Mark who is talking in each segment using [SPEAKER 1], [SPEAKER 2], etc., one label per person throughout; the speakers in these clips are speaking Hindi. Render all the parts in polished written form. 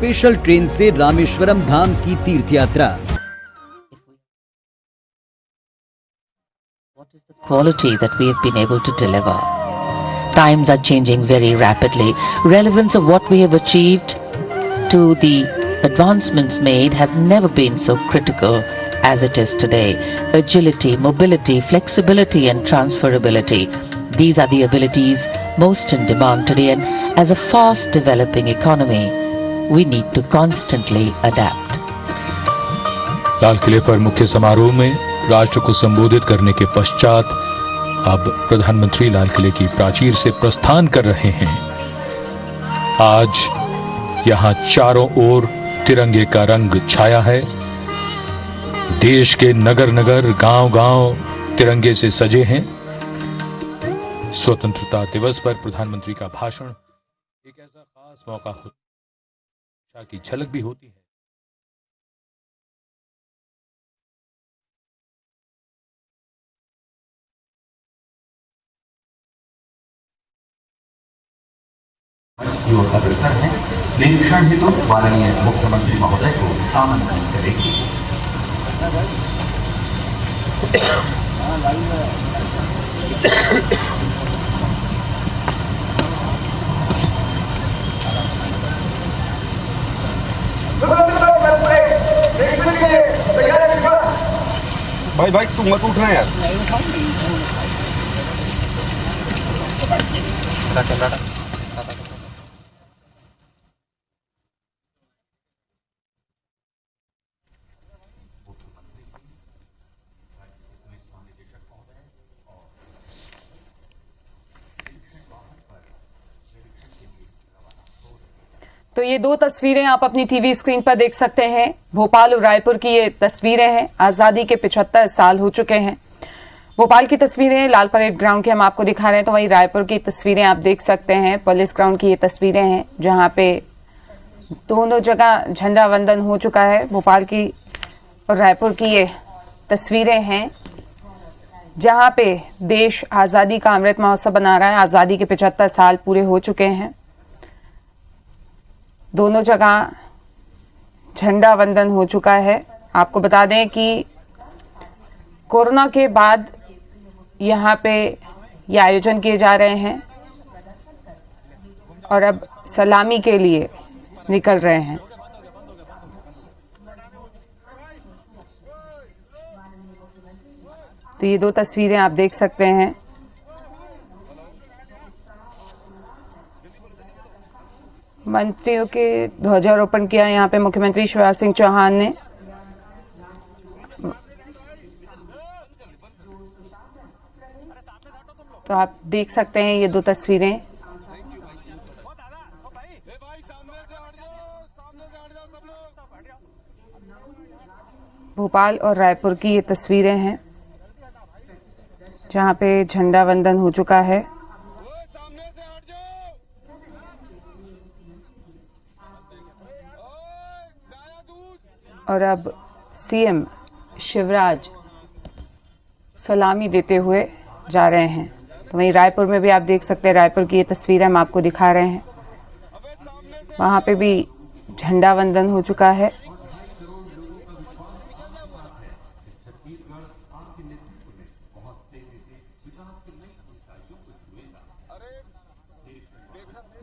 [SPEAKER 1] स्पेशल ट्रेन से रामेश्वरम धाम की तीर्थ यात्रा।
[SPEAKER 2] What is the quality that we have been able to deliver? Times are changing very rapidly. Relevance of what we have achieved to the advancements made have never been so critical as it is today. Agility, mobility, flexibility and transferability. These are the abilities most in demand today, and as a fast developing economy, we need to constantly adapt.
[SPEAKER 3] लाल किले पर मुख्य समारोह में राष्ट्र को संबोधित करने के पश्चात अब प्रधानमंत्री लाल किले की प्राचीर से प्रस्थान कर रहे हैं। आज यहां चारों ओर तिरंगे का रंग छाया है। देश के नगर नगर, गांव गांव तिरंगे से सजे हैं। स्वतंत्रता दिवस पर प्रधानमंत्री का भाषण एक ऐसा खास मौका होता है की झलक भी होती है।
[SPEAKER 4] युवक अग्रसर हैं, निरीक्षण हेतु माननीय मुख्यमंत्री महोदय को आमंत्रित करेगी।
[SPEAKER 5] भाई तुम मत उठना यार।
[SPEAKER 6] तो ये दो तस्वीरें आप अपनी टीवी स्क्रीन पर देख सकते हैं। भोपाल और रायपुर की ये तस्वीरें हैं। आज़ादी के 75 साल हो चुके हैं। भोपाल की तस्वीरें लाल परेड ग्राउंड की हम आपको दिखा रहे हैं, तो वहीं रायपुर की तस्वीरें आप देख सकते हैं। पुलिस ग्राउंड की ये तस्वीरें हैं जहां पे दोनों जगह झंडा वंदन हो चुका है। भोपाल की और रायपुर की ये तस्वीरें हैं जहां पे देश आज़ादी का अमृत महोत्सव मना रहा है। आज़ादी के 75 साल पूरे हो चुके हैं। दोनों जगह झंडा वंदन हो चुका है। आपको बता दें कि कोरोना के बाद यहाँ पे ये आयोजन किए जा रहे हैं और अब सलामी के लिए निकल रहे हैं। तो ये दो तस्वीरें आप देख सकते हैं। मंत्रियों के ध्वजारोपण किया यहाँ पे मुख्यमंत्री शिवराज सिंह चौहान ने। तो आप देख सकते हैं ये दो तस्वीरें। भोपाल और रायपुर की ये तस्वीरें हैं जहाँ पे झंडा वंदन हो चुका है। और अब सीएम शिवराज सलामी देते हुए जा रहे हैं। तो वहीं रायपुर में भी आप देख सकते हैं, रायपुर की ये तस्वीरें हम आपको दिखा रहे हैं। वहाँ पे भी झंडा वंदन हो चुका है।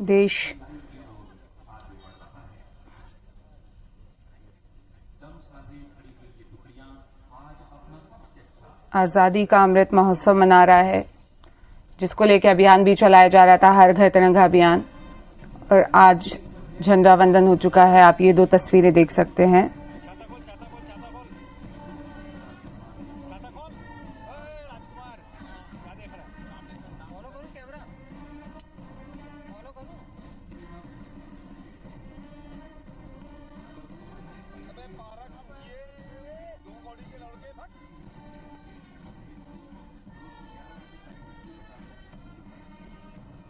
[SPEAKER 6] देश आज़ादी का अमृत महोत्सव मना रहा है, जिसको लेकर अभियान भी चलाया जा रहा था, हर घर तिरंगा अभियान। और आज झंडा वंदन हो चुका है। आप ये दो तस्वीरें देख सकते हैं।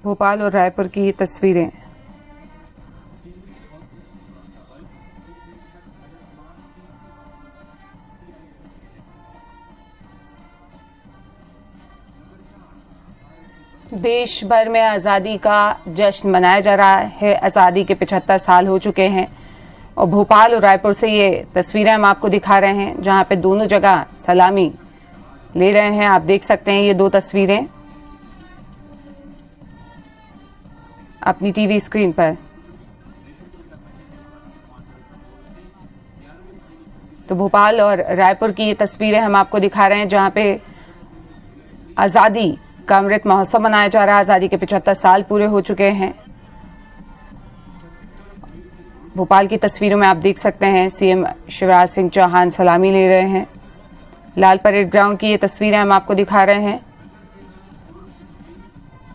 [SPEAKER 6] भोपाल और रायपुर की ये तस्वीरें। देश भर में आज़ादी का जश्न मनाया जा रहा है। आज़ादी के 75 साल हो चुके हैं। और भोपाल और रायपुर से ये तस्वीरें हम आपको दिखा रहे हैं जहां पे दोनों जगह सलामी ले रहे हैं। आप देख सकते हैं ये दो तस्वीरें अपनी टीवी स्क्रीन पर। तो भोपाल और रायपुर की ये तस्वीरें हम आपको दिखा रहे हैं जहां पे आज़ादी का अमृत महोत्सव मनाया जा रहा है। आज़ादी के 75 साल पूरे हो चुके हैं। भोपाल की तस्वीरों में आप देख सकते हैं सीएम शिवराज सिंह चौहान सलामी ले रहे हैं। लाल परेड ग्राउंड की ये तस्वीरें हम आपको दिखा रहे हैं।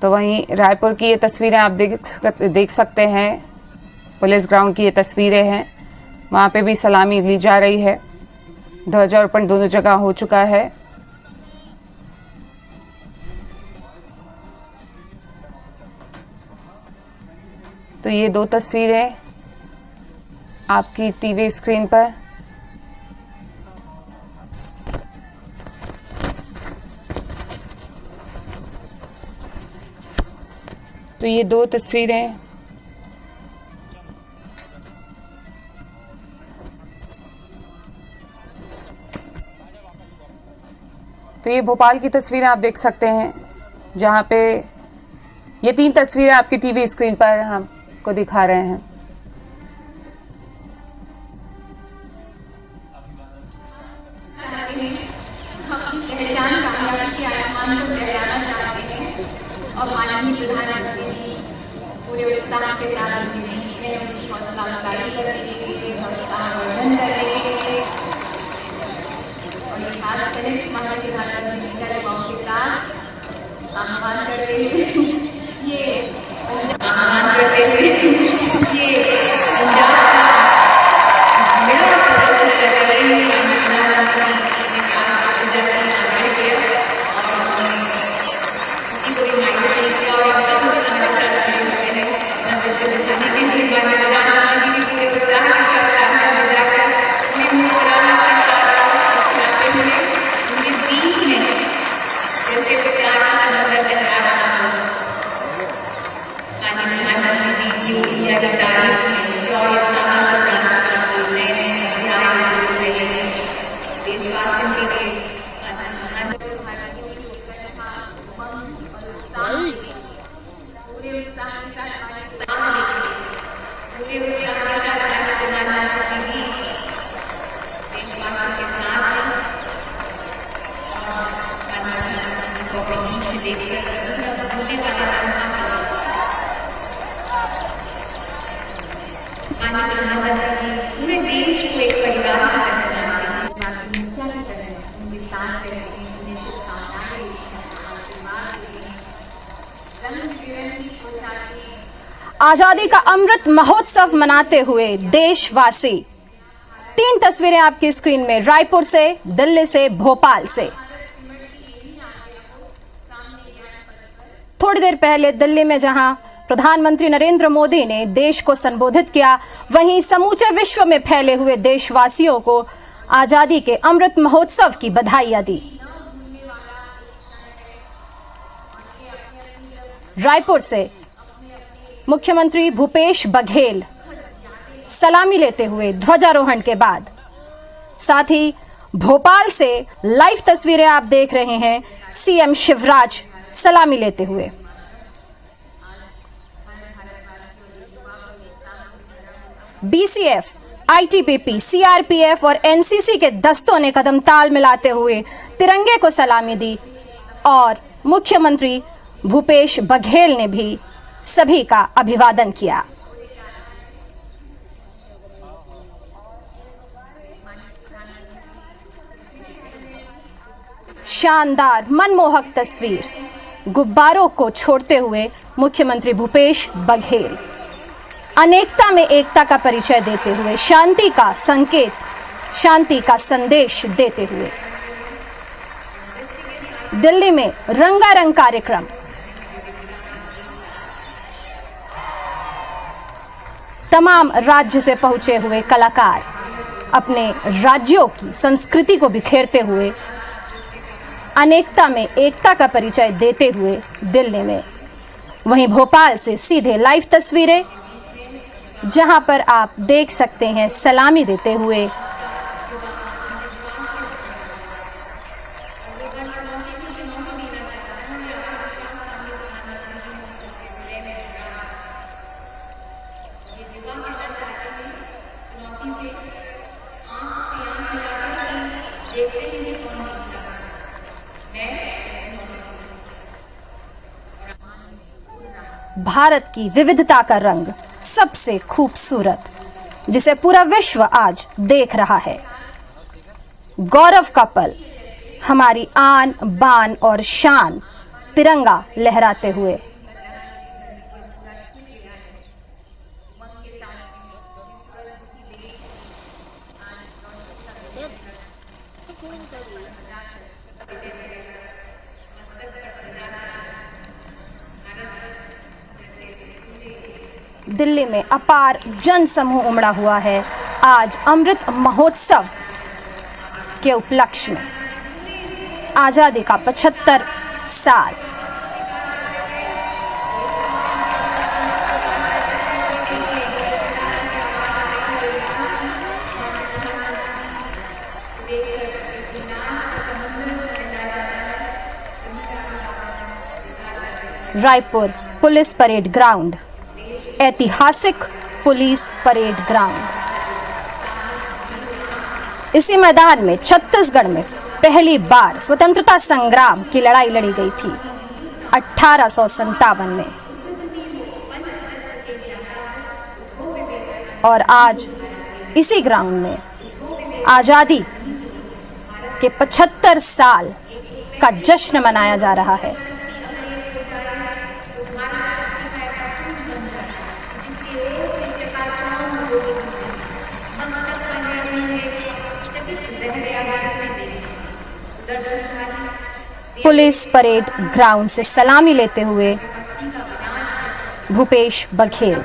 [SPEAKER 6] तो वहीं रायपुर की ये तस्वीरें आप देख सकते हैं। पुलिस ग्राउंड की ये तस्वीरें हैं, वहाँ पे भी सलामी ली जा रही है। ध्वजारोपण दोनों जगह हो चुका है। तो ये दो तस्वीरें आपकी टीवी स्क्रीन पर। तो ये दो तस्वीरें तो ये भोपाल की तस्वीरें आप देख सकते हैं जहां पे ये तीन तस्वीरें आपकी टीवी स्क्रीन पर हमको दिखा रहे हैं।
[SPEAKER 7] और माननीय प्रधानमंत्री जी पूरे उत्साह के साथ उनके बीच में उनकी हौसला अफजाई करेंगे, उत्साहवर्धन करेंगे और ये खास करें माननीय प्रधानमंत्री जी का युवाओं के साथ आह्वान करते हुए ये
[SPEAKER 8] आजादी का अमृत महोत्सव मनाते हुए देशवासी। तीन तस्वीरें आपकी स्क्रीन में, रायपुर से, दिल्ली से, भोपाल से। थोड़ी देर पहले दिल्ली में जहां प्रधानमंत्री नरेंद्र मोदी ने देश को संबोधित किया, वहीं समूचे विश्व में फैले हुए देशवासियों को आजादी के अमृत महोत्सव की बधाइयां दी। रायपुर से मुख्यमंत्री भूपेश बघेल सलामी लेते हुए ध्वजारोहण के बाद, साथ ही भोपाल से लाइव तस्वीरें आप देख रहे हैं सीएम शिवराज सलामी लेते हुए। बीसीएफ, आईटीबीपी, सीआरपीएफ और एनसीसी के दस्तों ने कदम ताल मिलाते हुए तिरंगे को सलामी दी और मुख्यमंत्री भूपेश बघेल ने भी सभी का अभिवादन किया। शानदार मनमोहक तस्वीर, गुब्बारों को छोड़ते हुए मुख्यमंत्री भूपेश बघेल अनेकता में एकता का परिचय देते हुए, शांति का संकेत, शांति का संदेश देते हुए। दिल्ली में रंगारंग कार्यक्रम, तमाम राज्य से पहुंचे हुए कलाकार अपने राज्यों की संस्कृति को बिखेरते हुए, अनेकता में एकता का परिचय देते हुए दिल्ली में। वहीं भोपाल से सीधे लाइव तस्वीरें जहां पर आप देख सकते हैं सलामी देते हुए भारत की विविधता का रंग सबसे खूबसूरत, जिसे पूरा विश्व आज देख रहा है। गौरव का पल, हमारी आन बान और शान, तिरंगा लहराते हुए। दिल्ली में अपार जन समूह उमड़ा हुआ है आज अमृत महोत्सव के उपलक्ष्य में। आजादी का 75 साल। रायपुर पुलिस परेड ग्राउंड, ऐतिहासिक पुलिस परेड ग्राउंड। इसी मैदान में छत्तीसगढ़ में पहली बार स्वतंत्रता संग्राम की लड़ाई लड़ी गई थी 1857 में। और आज इसी ग्राउंड में आजादी के 75 साल का जश्न मनाया जा रहा है। पुलिस परेड ग्राउंड से सलामी लेते हुए भूपेश बघेल।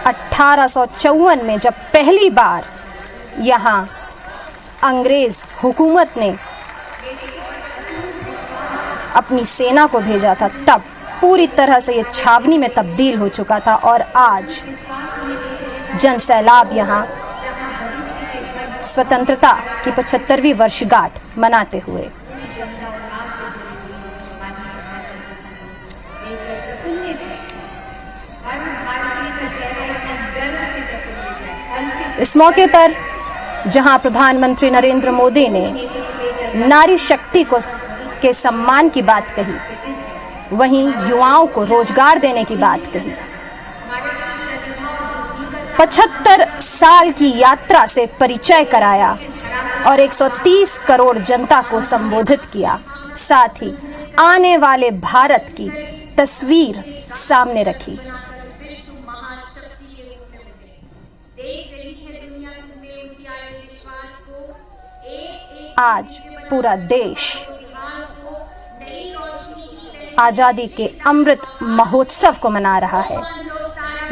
[SPEAKER 8] (1854) में जब पहली बार यहां अंग्रेज हुकूमत ने अपनी सेना को भेजा था, तब पूरी तरह से ये छावनी में तब्दील हो चुका था। और आज जन सैलाब यहाँ स्वतंत्रता की 75वीं वर्षगांठ मनाते हुए। इस मौके पर जहां प्रधानमंत्री नरेंद्र मोदी ने नारी शक्ति के सम्मान की बात कही, वहीं युवाओं को रोजगार देने की बात कही। 75 साल की यात्रा से परिचय कराया और 130 करोड़ जनता को संबोधित किया। साथ ही आने वाले भारत की तस्वीर सामने रखी। आज पूरा देश आजादी के अमृत महोत्सव को मना रहा है।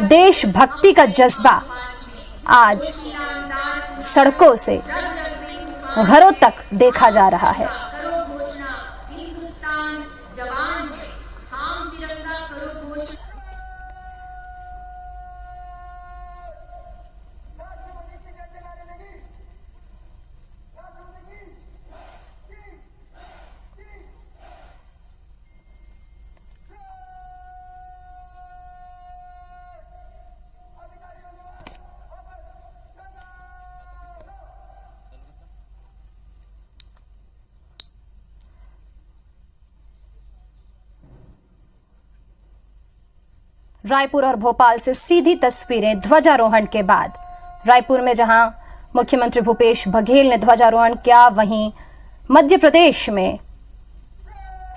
[SPEAKER 8] देशभक्ति का जज्बा आज सड़कों से घरों तक देखा जा रहा है। रायपुर और भोपाल से सीधी तस्वीरें ध्वजारोहण के बाद। रायपुर में जहां मुख्यमंत्री भूपेश बघेल ने ध्वजारोहण किया, वहीं मध्य प्रदेश में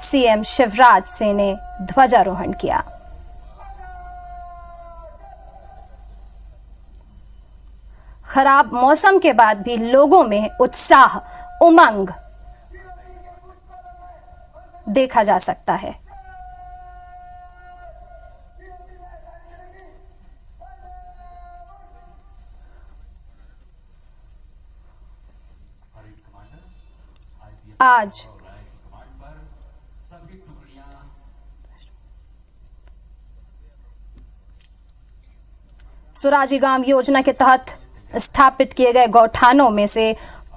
[SPEAKER 8] सीएम शिवराज सिंह ने ध्वजारोहण किया। खराब मौसम के बाद भी लोगों में उत्साह, उमंग देखा जा सकता है। आज सुराजी गांव योजना के तहत स्थापित किए गए गौठानों में से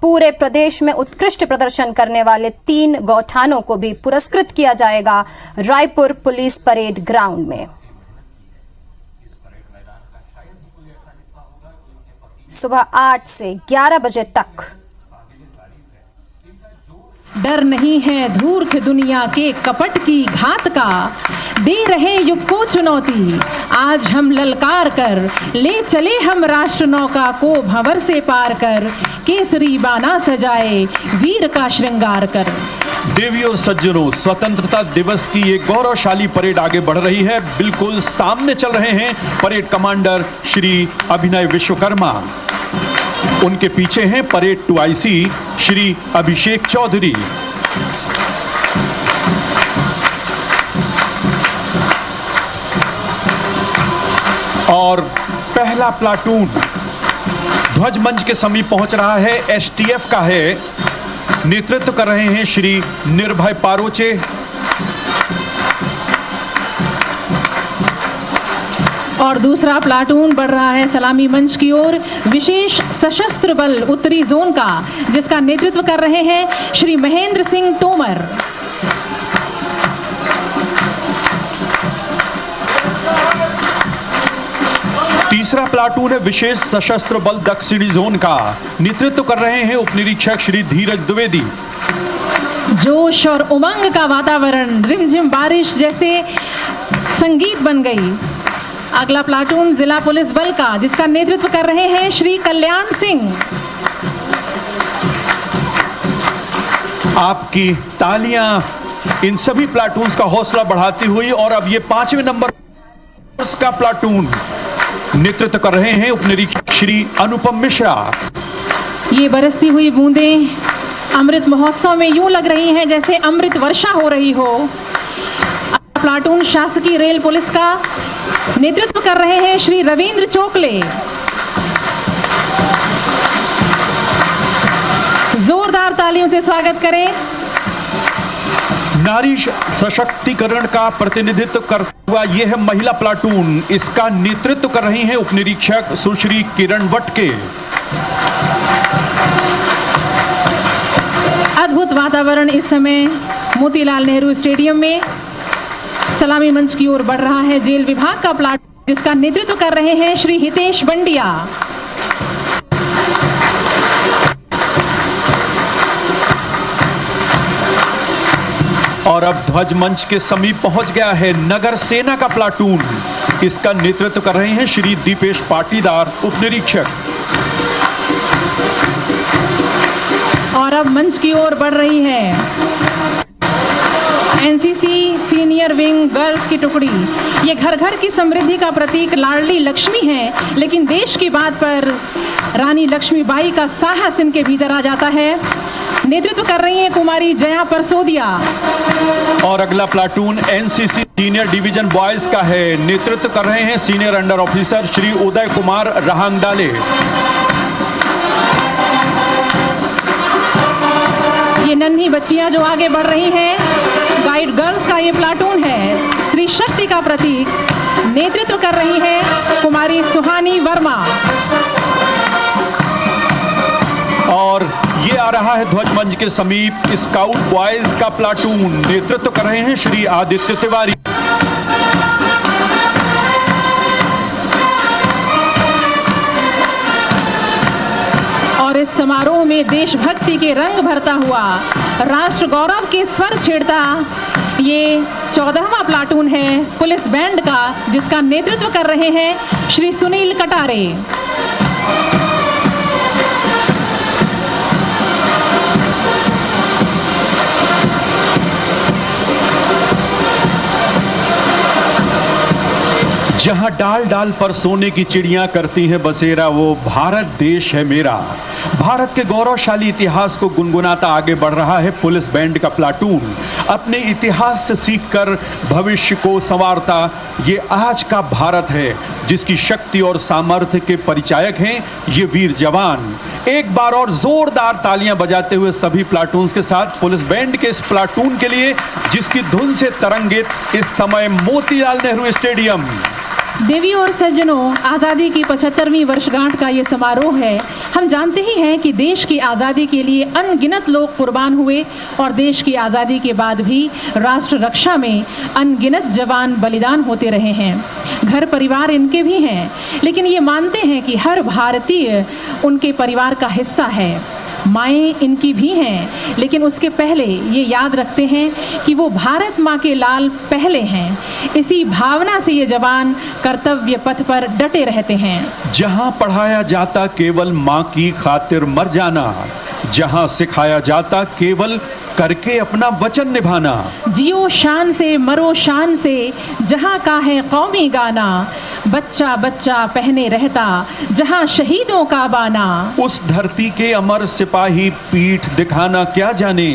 [SPEAKER 8] पूरे प्रदेश में उत्कृष्ट प्रदर्शन करने वाले 3 गौठानों को भी पुरस्कृत किया जाएगा रायपुर पुलिस परेड ग्राउंड में। सुबह 8 से 11 बजे तक।
[SPEAKER 9] डर नहीं है धूर्त दुनिया के कपट की घात का, दे रहे युग को चुनौती आज हम ललकार कर, ले चले हम राष्ट्र नौका को भंवर से पार कर, केसरी बाना सजाए वीर का श्रृंगार कर।
[SPEAKER 10] देवियों और सज्जनों, स्वतंत्रता दिवस की एक गौरवशाली परेड आगे बढ़ रही है। बिल्कुल सामने चल रहे हैं परेड कमांडर श्री अभिनय विश्वकर्मा, उनके पीछे हैं परेड 2IC श्री अभिषेक चौधरी। और पहला प्लाटून ध्वज मंच के समीप पहुंच रहा है, STF का है, नेतृत्व कर रहे हैं श्री निर्भय पारोचे।
[SPEAKER 9] और दूसरा प्लाटून बढ़ रहा है सलामी मंच की ओर, विशेष सशस्त्र बल उत्तरी जोन का, जिसका नेतृत्व कर रहे हैं श्री महेंद्र सिंह तोमर।
[SPEAKER 10] तीसरा प्लाटून है विशेष सशस्त्र बल दक्षिणी जोन का, नेतृत्व कर रहे हैं उपनिरीक्षक श्री धीरज द्विवेदी।
[SPEAKER 9] जोश और उमंग का वातावरण, रिमझिम बारिश जैसे संगीत बन गई। अगला प्लाटून जिला पुलिस बल का, जिसका नेतृत्व कर रहे हैं श्री कल्याण सिंह।
[SPEAKER 10] आपकी तालियां इन सभी प्लाटून्स का हौसला बढ़ाती हुई। और अब ये 5वें नंबर का प्लाटून नेतृत्व कर रहे हैं उपनिरीक्षक श्री अनुपम मिश्रा।
[SPEAKER 9] ये बरसती हुई बूंदें अमृत महोत्सव में यूं लग रही हैं जैसे अमृत वर्षा हो रही हो। प्लाटून शासकीय रेल पुलिस का, नेतृत्व कर रहे हैं श्री रविंद्र चोकले। जोरदार तालियों से स्वागत करें।
[SPEAKER 10] नारी सशक्तिकरण का प्रतिनिधित्व करता हुआ यह है महिला प्लाटून, इसका नेतृत्व कर रही हैं उपनिरीक्षक सुश्री किरण वटके।
[SPEAKER 9] अद्भुत वातावरण इस समय मोतीलाल नेहरू स्टेडियम में। सलामी मंच की ओर बढ़ रहा है जेल विभाग का प्लाटून, जिसका नेतृत्व कर रहे हैं श्री हितेश बंडिया।
[SPEAKER 10] और अब ध्वज मंच के समीप पहुंच गया है नगर सेना का प्लाटून, इसका नेतृत्व कर रहे हैं श्री दीपेश पाटीदार उपनिरीक्षक।
[SPEAKER 9] और अब मंच की ओर बढ़ रही है एनसीसी सीनियर विंग गर्ल्स की टुकड़ी। ये घर घर की समृद्धि का प्रतीक लाडली लक्ष्मी है, लेकिन देश की बात पर रानी लक्ष्मीबाई का साहस इनके भीतर आ जाता है। नेतृत्व कर रही हैं कुमारी जया परसोदिया।
[SPEAKER 10] और अगला platoon NCC senior division boys का है, नेतृत्व कर रहे हैं senior under officer Shri Uday Kumar Rahangdale.
[SPEAKER 9] ये नन्ही बच्चियां जो आगे बढ़ रही हैं, गाइड गर्ल्स का ये प्लाटून है, स्त्री शक्ति का प्रतीक। नेतृत्व कर रही हैं कुमारी सुहानी वर्मा।
[SPEAKER 10] और ये आ रहा है ध्वज मंच के समीप स्काउट बॉयज का प्लाटून, नेतृत्व कर रहे हैं श्री आदित्य तिवारी।
[SPEAKER 9] और इस समारोह में देशभक्ति के रंग भरता हुआ, राष्ट्र गौरव के स्वर छेड़ता ये 14वां प्लाटून है पुलिस बैंड का, जिसका नेतृत्व कर रहे हैं श्री सुनील कटारे।
[SPEAKER 10] जहां डाल डाल पर सोने की चिड़ियां करती हैं बसेरा, वो भारत देश है मेरा। भारत के गौरवशाली इतिहास को गुनगुनाता आगे बढ़ रहा है पुलिस बैंड का प्लाटून। अपने इतिहास से सीखकर भविष्य को संवारता ये आज का भारत है, जिसकी शक्ति और सामर्थ्य के परिचायक हैं ये वीर जवान। एक बार और जोरदार तालियां बजाते हुए सभी प्लाटून्स के साथ पुलिस बैंड के इस प्लाटून के लिए, जिसकी धुन से तरंगित इस समय मोतीलाल नेहरू स्टेडियम।
[SPEAKER 9] देवी और सज्जनों, आज़ादी की 75वीं वर्षगांठ का ये समारोह है। हम जानते ही हैं कि देश की आज़ादी के लिए अनगिनत लोग कुर्बान हुए और देश की आज़ादी के बाद भी राष्ट्र रक्षा में अनगिनत जवान बलिदान होते रहे हैं। घर परिवार इनके भी हैं, लेकिन ये मानते हैं कि हर भारतीय उनके परिवार का हिस्सा है। माएँ इनकी भी हैं, लेकिन उसके पहले ये याद रखते हैं कि वो भारत माँ के लाल पहले हैं। इसी भावना से ये जवान कर्तव्य पथ पर डटे रहते हैं।
[SPEAKER 10] जहां पढ़ाया जाता केवल मां की खातिर मर जाना, जहां सिखाया जाता केवल करके अपना वचन निभाना।
[SPEAKER 9] जियो शान से मरो शान से, जहां का है कौमी गाना, बच्चा बच्चा पहने रहता जहां शहीदों का बाना।
[SPEAKER 10] उस धरती के अमर सिपाही पीठ दिखाना क्या जाने,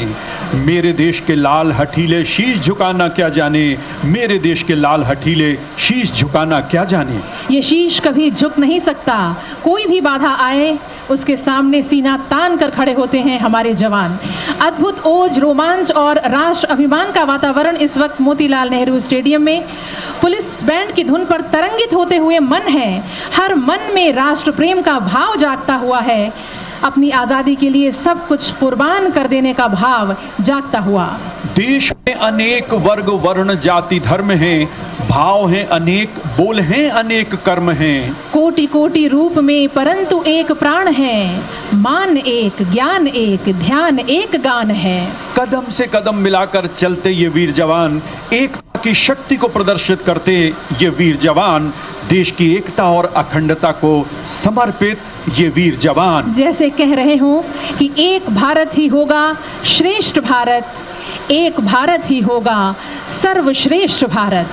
[SPEAKER 10] मेरे देश के लाल हठीले शीश झुकाना क्या जाने, मेरे देश के लाल हठीले शीश झुकाना क्या जाने।
[SPEAKER 9] ये शीश कभी झुक नहीं सकता, कोई भी बाधा आए उसके सामने सीना तान कर खड़े होते हैं हमारे जवान। अद्भुत ओज, रोमांच और राष्ट्र अभिमान का वातावरण इस वक्त मोतीलाल नेहरू स्टेडियम में पुलिस बैंड की धुन पर तरंगित होते हुए मन है। हर मन में राष्ट्र प्रेम का भाव जागता हुआ है। अपनी आजादी के लिए सब कुछ कुर्बान कर देने का भाव जागता हुआ।
[SPEAKER 10] देश में अनेक वर्ग वर्ण जाति धर्म हैं, भाव हैं अनेक, बोल हैं अनेक, कर्म हैं।
[SPEAKER 9] कोटि कोटि रूप में परंतु एक प्राण है, मान एक, ज्ञान एक, ध्यान एक, गान है।
[SPEAKER 10] कदम से कदम मिलाकर चलते ये वीर जवान, एकता की शक्ति को प्रदर्शित करते ये वीर जवान, देश की एकता और अखंडता को समर्पित ये वीर जवान।
[SPEAKER 9] जैसे कह रहे हो कि एक भारत ही होगा श्रेष्ठ भारत, एक भारत ही होगा सर्वश्रेष्ठ भारत।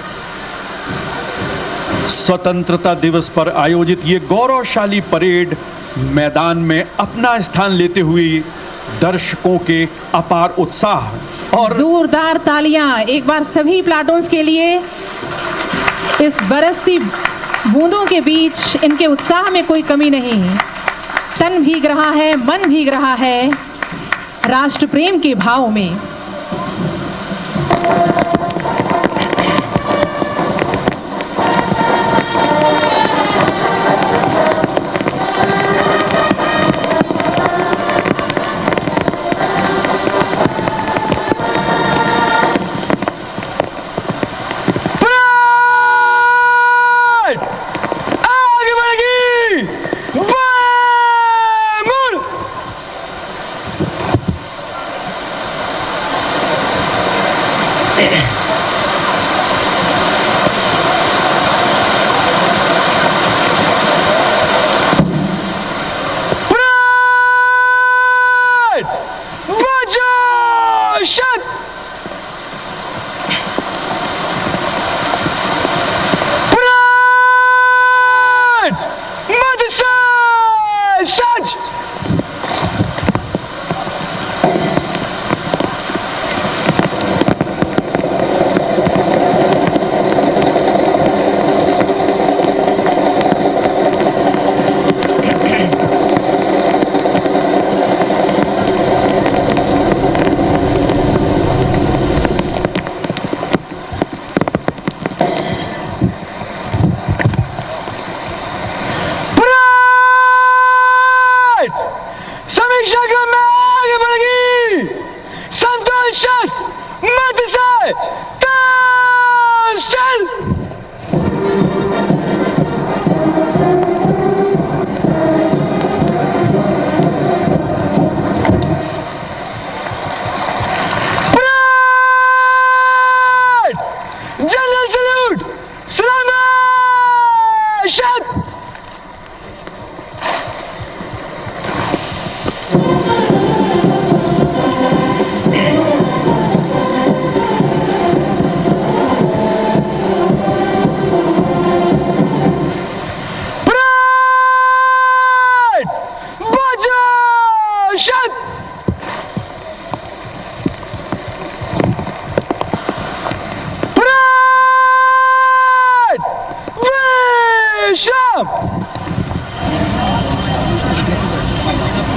[SPEAKER 10] स्वतंत्रता दिवस पर आयोजित ये गौरवशाली परेड मैदान में अपना स्थान लेते हुए दर्शकों के अपार उत्साह और
[SPEAKER 9] जोरदार तालियां एक बार सभी प्लाटून्स के लिए। इस बरसती बूंदों के बीच इनके उत्साह में कोई कमी नहीं। तन भीग रहा है, मन भीग रहा है राष्ट्र प्रेम के भाव में।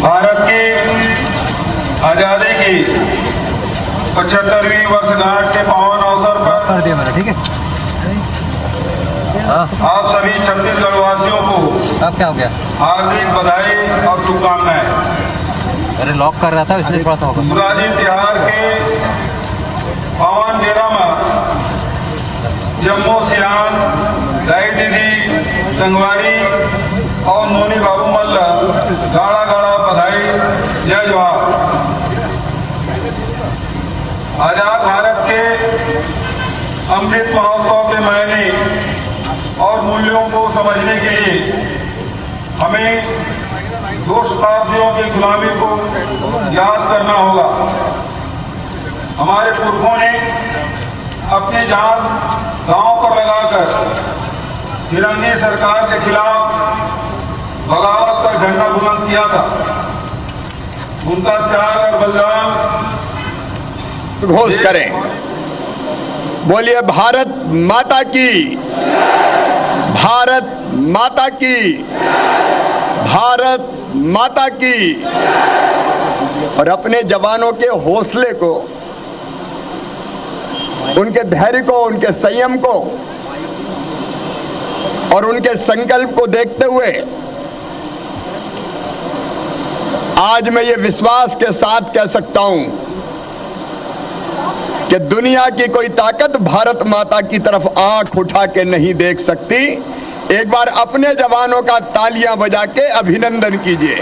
[SPEAKER 5] भारत की आजादी की 75वीं वर्षगांठ के पावन अवसर पर आप सभी छत्तीसगढ़ वासियों को
[SPEAKER 11] अब क्या हो गया?
[SPEAKER 5] हार्दिक बधाई और शुभकामनाएं।
[SPEAKER 11] अरे लॉक कर रहा था इसलिए थोड़ा सा होगा।
[SPEAKER 5] उगादी त्योहार के पावन बेरा में जम्मू सियान लाइट दीदी संगवारी और नोनी बाबू मल्ल गाड़ा गाड़ा बधाई, जय जवाहर। आजाद भारत के अमृत महोत्सव के मायने और मूल्यों को समझने के लिए हमें 2 शताब्दियों की गुलामी को याद करना होगा। हमारे पुरखों ने अपनी जान दांव पर लगाकर फिरंगी सरकार के खिलाफ बगावत का झंडा बुलंद किया था। उनका त्याग और बलिदान
[SPEAKER 12] घोष करें। बोलिए भारत माता की, भारत माता की, भारत माता की। और अपने जवानों के हौसले को, उनके धैर्य को, उनके संयम को और उनके संकल्प को देखते हुए आज मैं ये विश्वास के साथ कह सकता हूं कि दुनिया की कोई ताकत भारत माता की तरफ आंख उठा के नहीं देख सकती। एक बार अपने जवानों का तालियां बजा के अभिनंदन कीजिए।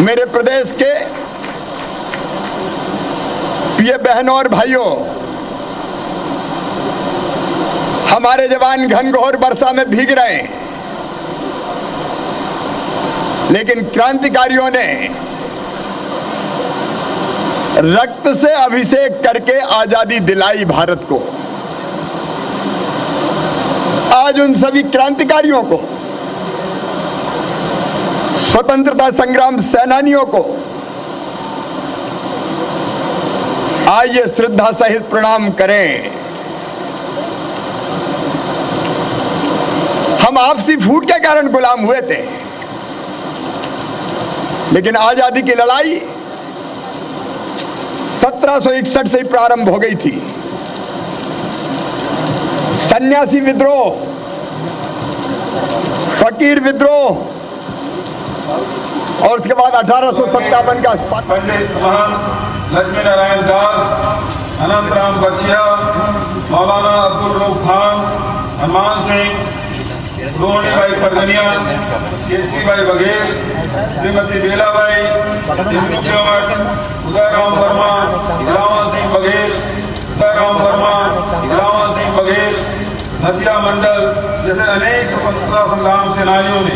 [SPEAKER 12] मेरे प्रदेश के प्रिय बहनों और भाइयों, हमारे जवान घनघोर वर्षा में भीग रहे हैं, लेकिन क्रांतिकारियों ने रक्त से अभिषेक करके आजादी दिलाई भारत को। आज उन सभी क्रांतिकारियों को, स्वतंत्रता संग्राम सेनानियों को आइए श्रद्धा सहित प्रणाम करें। हम आपसी फूट के कारण गुलाम हुए थे, लेकिन आजादी की लड़ाई 1761 से ही प्रारंभ हो गई थी। सन्यासी विद्रोह, फकीर विद्रोह और उसके बाद 1857 का
[SPEAKER 5] पंडित महान लक्ष्मी नारायण दास, अनंतराम बख्शिया, मौलाना अब्दुल रऊफ खान, हनुमान सिंह, रोहणीबाई परगनिया, कीर्तिबाई बघेल, श्रीमती बेलाबाई, उदयराम वर्मा, इलावा सिंह बघेल, उदयराम वर्मा, इलावा सिंह बघेल, नसिया मंडल जैसे अनेक स्वतंत्रता संग्राम सेनानियों ने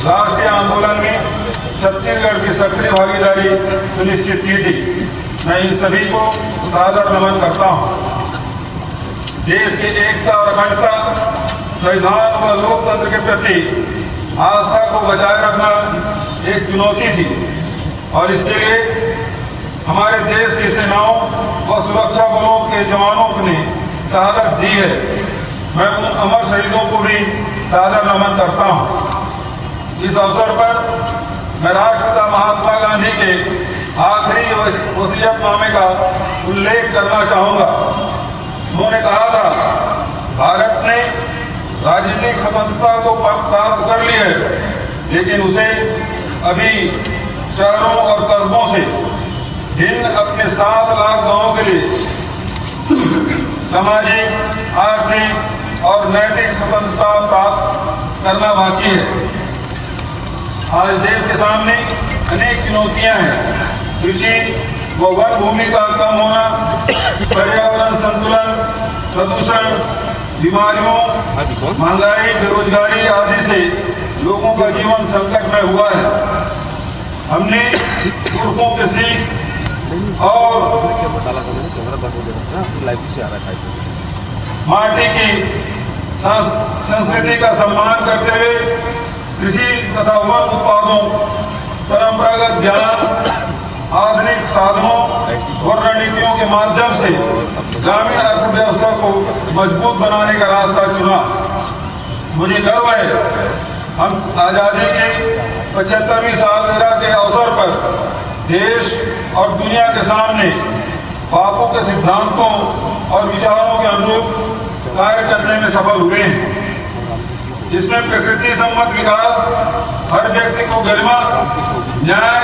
[SPEAKER 5] राष्ट्रीय आंदोलन में छत्तीसगढ़ की सक्रिय भागीदारी सुनिश्चित की थी। मैं इन सभी को सादर नमन करता हूं। देश की एकता और अखंडता, संविधान व लोकतंत्र के प्रति आस्था को बचाए रखना एक चुनौती थी और इसके लिए हमारे देश की सेनाओं व सुरक्षा बलों के जवानों ने शहादत दी है। मैं उन अमर शहीदों को भी सादर नमन करता हूं। इस अवसर पर मैं राष्ट्रपिता महात्मा गांधी के आखिरी वसीयतनामे का उल्लेख करना चाहूंगा। उन्होंने कहा था, भारत ने राजनीतिक स्वतंत्रता को प्राप्त कर ली है, लेकिन उसे अभी शहरों और कस्बों से भिन्न अपने 7 लाख गांवों के लिए सामाजिक, आर्थिक और नैतिक स्वतंत्रता प्राप्त करना बाकी है। आज देश के सामने अनेक चुनौतियां हैं। कृषि व वन भूमि का कम होना, पर्यावरण संतुलन, प्रदूषण, बीमारियों, महंगाई, बेरोजगारी आदि से लोगों का जीवन संकट में हुआ है। हमने पुरखों के सीख और माटी की संस्कृति का सम्मान करते हुए कृषि तथा वन उत्पादों, परंपरागत ज्ञान, आधुनिक साधनों और रणनीतियों के माध्यम से ग्रामीण अर्थव्यवस्था को मजबूत बनाने का रास्ता चुना। मुझे गर्व है, हम आजादी के 75वीं सालगिरह के अवसर पर देश और दुनिया के सामने बापू के सिद्धांतों और विचारों के अनुरूप कार्य करने में सफल हुए हैं, जिसमें प्रकृति सम्मत विकास, हर व्यक्ति को गरिमा, न्याय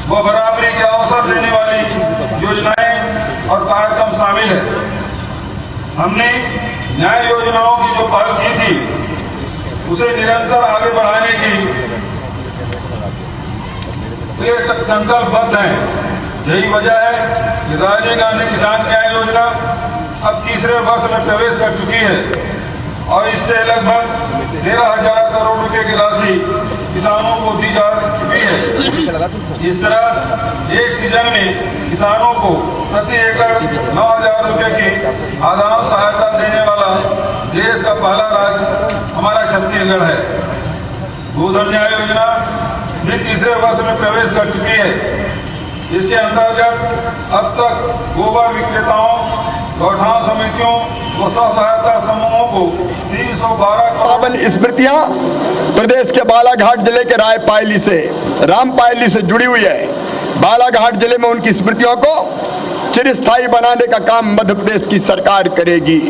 [SPEAKER 5] व बराबरी के अवसर देने वाली योजनाएं और कार्यक्रम शामिल है। हमने न्याय योजनाओं की जो पहल की थी उसे निरंतर आगे बढ़ाने की संकल्पबद्ध है। यही वजह है कि राजीव गांधी किसान न्याय योजना अब तीसरे वर्ष में प्रवेश कर चुकी है और इससे लगभग 13,000 करोड़ रुपए की राशि किसानों को दी जा चुकी है। इस तरह एक सीजन में किसानों को प्रति एकड़ 9,000 रुपए की आदान सहायता देने वाला देश का पहला राज्य हमारा छत्तीसगढ़ है। गोधन न्याय योजना भी तीसरे वर्ष में प्रवेश कर चुकी है। इसके अंतर्गत अब तक गोबर विक्रेताओं, गौठान समितियों व स्व सहायता समूहों को 312
[SPEAKER 12] पावन स्मृतियां प्रदेश के बालाघाट जिले के रामपायली से जुड़ी हुई है। बालाघाट जिले में उनकी स्मृतियों को चिरस्थायी बनाने का काम मध्य प्रदेश की सरकार करेगी।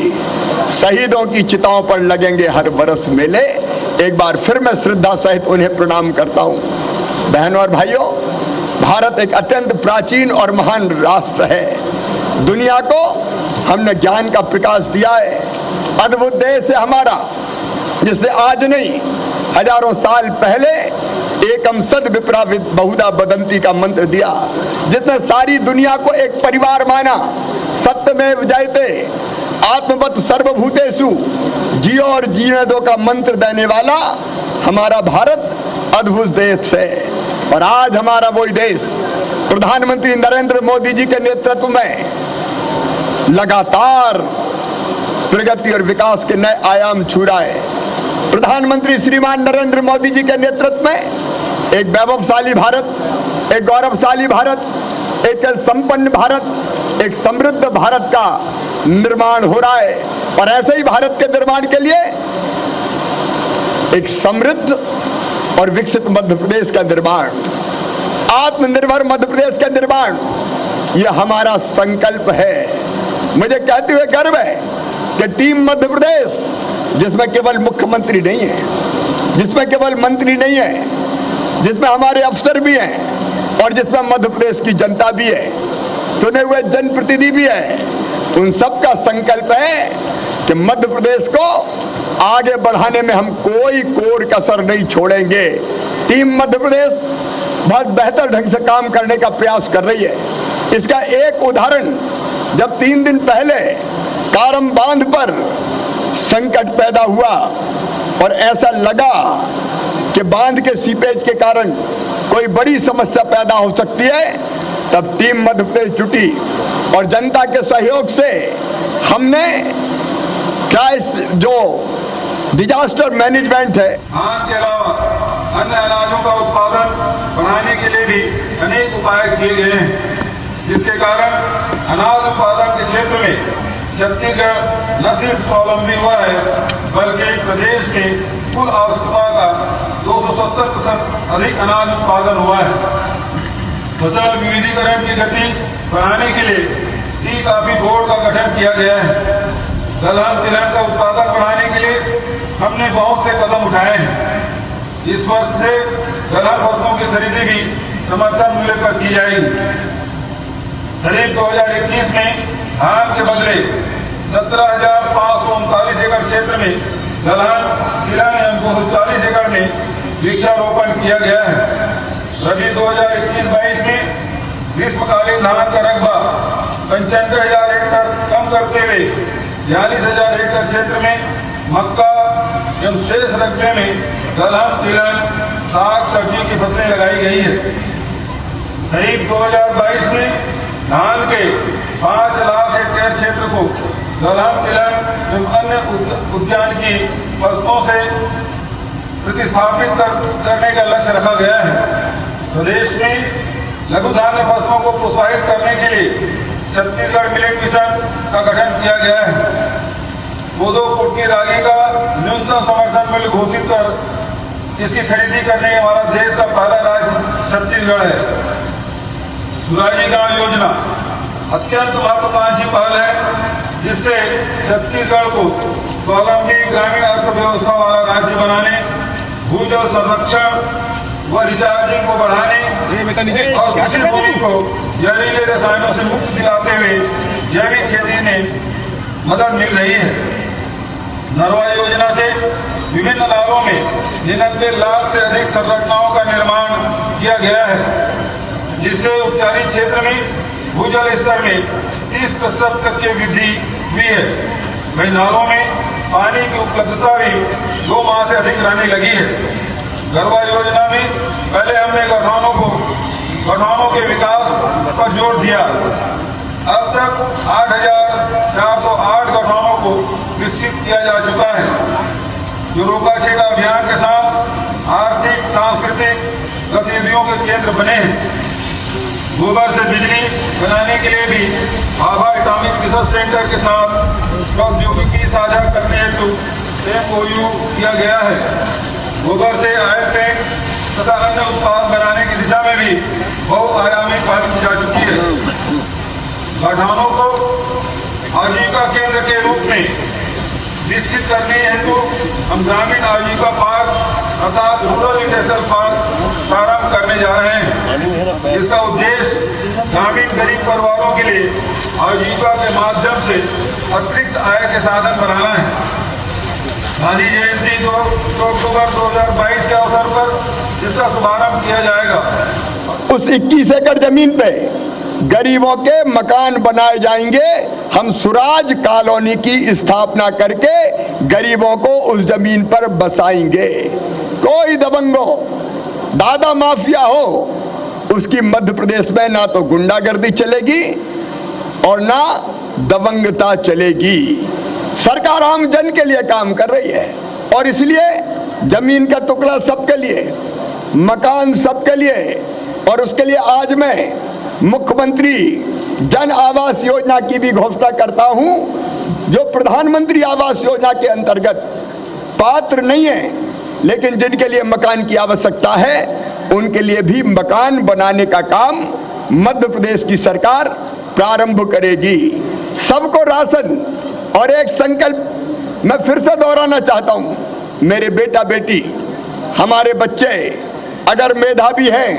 [SPEAKER 12] शहीदों की चिताओं पर लगेंगे हर बरस मेले। एक बार फिर मैं श्रद्धा सहित उन्हें प्रणाम करता हूं। बहनों और भाइयों, भारत एक अत्यंत प्राचीन और महान राष्ट्र है। दुनिया को हमने ज्ञान का प्रकाश दिया है। अद्भुत देश है हमारा, जिससे आज नहीं हजारों साल पहले एकम सद विप्रा बहुधा बदंती का मंत्र दिया, जिसने सारी दुनिया को एक परिवार माना। सत्यमेव जयते, आत्मवत सर्वभूतेषु, जियो और जीने दो का मंत्र देने वाला हमारा भारत अद्भुत देश है। और आज हमारा वही देश प्रधानमंत्री नरेंद्र मोदी जी के नेतृत्व में लगातार प्रगति और विकास के नए आयाम छू रहा है। प्रधानमंत्री श्रीमान नरेंद्र मोदी जी के नेतृत्व में एक वैभवशाली भारत, एक गौरवशाली भारत, एक संपन्न भारत, एक समृद्ध भारत का निर्माण हो रहा है। और ऐसे ही भारत के निर्माण के लिए एक समृद्ध और विकसित मध्य प्रदेश का निर्माण, आत्मनिर्भर मध्य प्रदेश का निर्माण, यह हमारा संकल्प है। मुझे कहते हुए गर्व है कि टीम मध्य प्रदेश, जिसमें केवल मुख्यमंत्री नहीं है, जिसमें केवल मंत्री नहीं है, जिसमें हमारे अफसर भी हैं और जिसमें मध्य प्रदेश की जनता भी है, चुने हुए जनप्रतिनिधि भी है, उन सबका संकल्प है कि मध्य प्रदेश को आगे बढ़ाने में हम कोई कोर कसर नहीं छोड़ेंगे। टीम मध्य प्रदेश बहुत बेहतर ढंग से काम करने का प्रयास कर रही है। इसका एक उदाहरण, जब 3 दिन पहले कारम बांध पर संकट पैदा हुआ और ऐसा लगा कि बांध के सीपेज के कारण कोई बड़ी समस्या पैदा हो सकती है, तब टीम मध्य प्रदेश जुटी और जनता के सहयोग से हमने क्या जो डिजास्टर मैनेजमेंट है,
[SPEAKER 5] धान के अलावा अन्य अनाजों का उत्पादन बढ़ाने के लिए भी अनेक उपाय किए गए हैं, जिसके कारण अनाज उत्पादन के क्षेत्र में छत्तीसगढ़ न सिर्फ स्वावलंबी हुआ है, बल्कि प्रदेश में कुल आवश्यकता का 270% अधिक अनाज उत्पादन हुआ है। फसल विविधीकरण की गति बढ़ाने के लिए टी कॉफी बोर्ड का गठन किया गया है। दलहन तिलहन का उत्पादन बढ़ाने के लिए हमने बहुत से कदम उठाए हैं। इस वर्ष से दलहन फसलों की खरीदी भी समर्थन मूल्य पर की जाएगी। खरीफ 2021 में धान के बदले 17,539 एकड़ क्षेत्र में दलहन तिलहन एवं 240 एकड़ में वृक्षारोपण किया गया है। रबी 2021-22 में ग्रीष्मकालीन धान का रकबा 95,000 हेक्टेयर कम करते हुए 42,000 हेक्टेयर क्षेत्र में मक्का एवं शेष रकबे में दलहन तिलहन साग सब्जी की फसलें लगाई गई है। खरीफ 2022 में धान के 5 लाख हेक्टेयर क्षेत्र को दलहन तिलहन एवं अन्य उद्यान की फसलों से प्रतिस्थापित करने का लक्ष्य रखा गया है। प्रदेश में लघु धान्य फसलों को प्रोत्साहित करने के लिए छत्तीसगढ़ मिलेट मिशन का गठन किया गया है। कोदो कुटकी रागी का न्यूनतम समर्थन मूल्य घोषित कर इसकी खरीदी करने हमारा देश का पहला राज्य छत्तीसगढ़ है। सुराजी गांव योजना अत्यंत महत्वाकांक्षी पहल है जिससे छत्तीसगढ़ को स्वावलंबी ग्रामीण अर्थव्यवस्था वाला राज्य बनाने, भूजल संरक्षण व रिचार्जिंग को बढ़ाने और कृषि भूमि को जहरीले रसायनों से मुक्त दिलाते हुए जैविक खेती में मदद मिल रही है। नरवा योजना से विभिन्न नालों में 99 लाख से अधिक संरचनाओं का निर्माण किया गया है, जिससे उपचारी क्षेत्र में भूजल स्तर में 30% तक की वृद्धि हुई है। वहीं नालों में पानी की उपलब्धता भी 2 माह से अधिक रहने लगी है। गरवा योजना में पहले हमने गौठानों के विकास पर जोर दिया। अब तक 8,408 गौठानों को विकसित किया जा चुका है, जो रोका छेका अभियान के साथ आर्थिक सांस्कृतिक गतिविधियों के केंद्र बने हैं। गोबर से बिजली बनाने के लिए भी भाभा एटॉमिक रिसर्च सेंटर के साथ प्रौद्योगिकी साझा करने हेतु MOU किया गया है। गोबर से आयुर्वेद तथा अन्य उत्पाद बनाने की दिशा में भी बहुआयामी पहल की जा चुकी है। गौठानों को आजीविका केंद्र के रूप में विकसित करने हेतु हम ग्रामीण आजीविका पार्क अर्थात रूरल इंडस्ट्रियल पार्क प्रारंभ करने जा रहे हैं। इसका उद्देश्य ग्रामीण गरीब परिवारों के लिए आजीविका के माध्यम से अतिरिक्त आय के साधन बनाना है। गांधी जयंती 2 अक्टूबर 2022 के अवसर पर इसका शुभारंभ किया जाएगा।
[SPEAKER 12] उस 21 एकड़ जमीन पे गरीबों के मकान बनाए जाएंगे। हम सुराज कॉलोनी की स्थापना करके गरीबों को उस जमीन पर बसाएंगे। कोई दबंगो दादा माफिया हो, उसकी मध्य प्रदेश में ना तो गुंडागर्दी चलेगी और ना दबंगता चलेगी। सरकार आम जन के लिए काम कर रही है और इसलिए जमीन का टुकड़ा सबके लिए, मकान सबके लिए, और उसके लिए आज मैं मुख्यमंत्री जन आवास योजना की भी घोषणा करता हूं, जो प्रधानमंत्री आवास योजना के अंतर्गत पात्र नहीं है लेकिन जिनके लिए मकान की आवश्यकता है, उनके लिए भी मकान बनाने का काम मध्य प्रदेश की सरकार प्रारंभ करेगी। सबको राशन और एक संकल्प मैं फिर से दोहराना चाहता हूं, मेरे बेटा बेटी, हमारे बच्चे अगर मेधावी हैं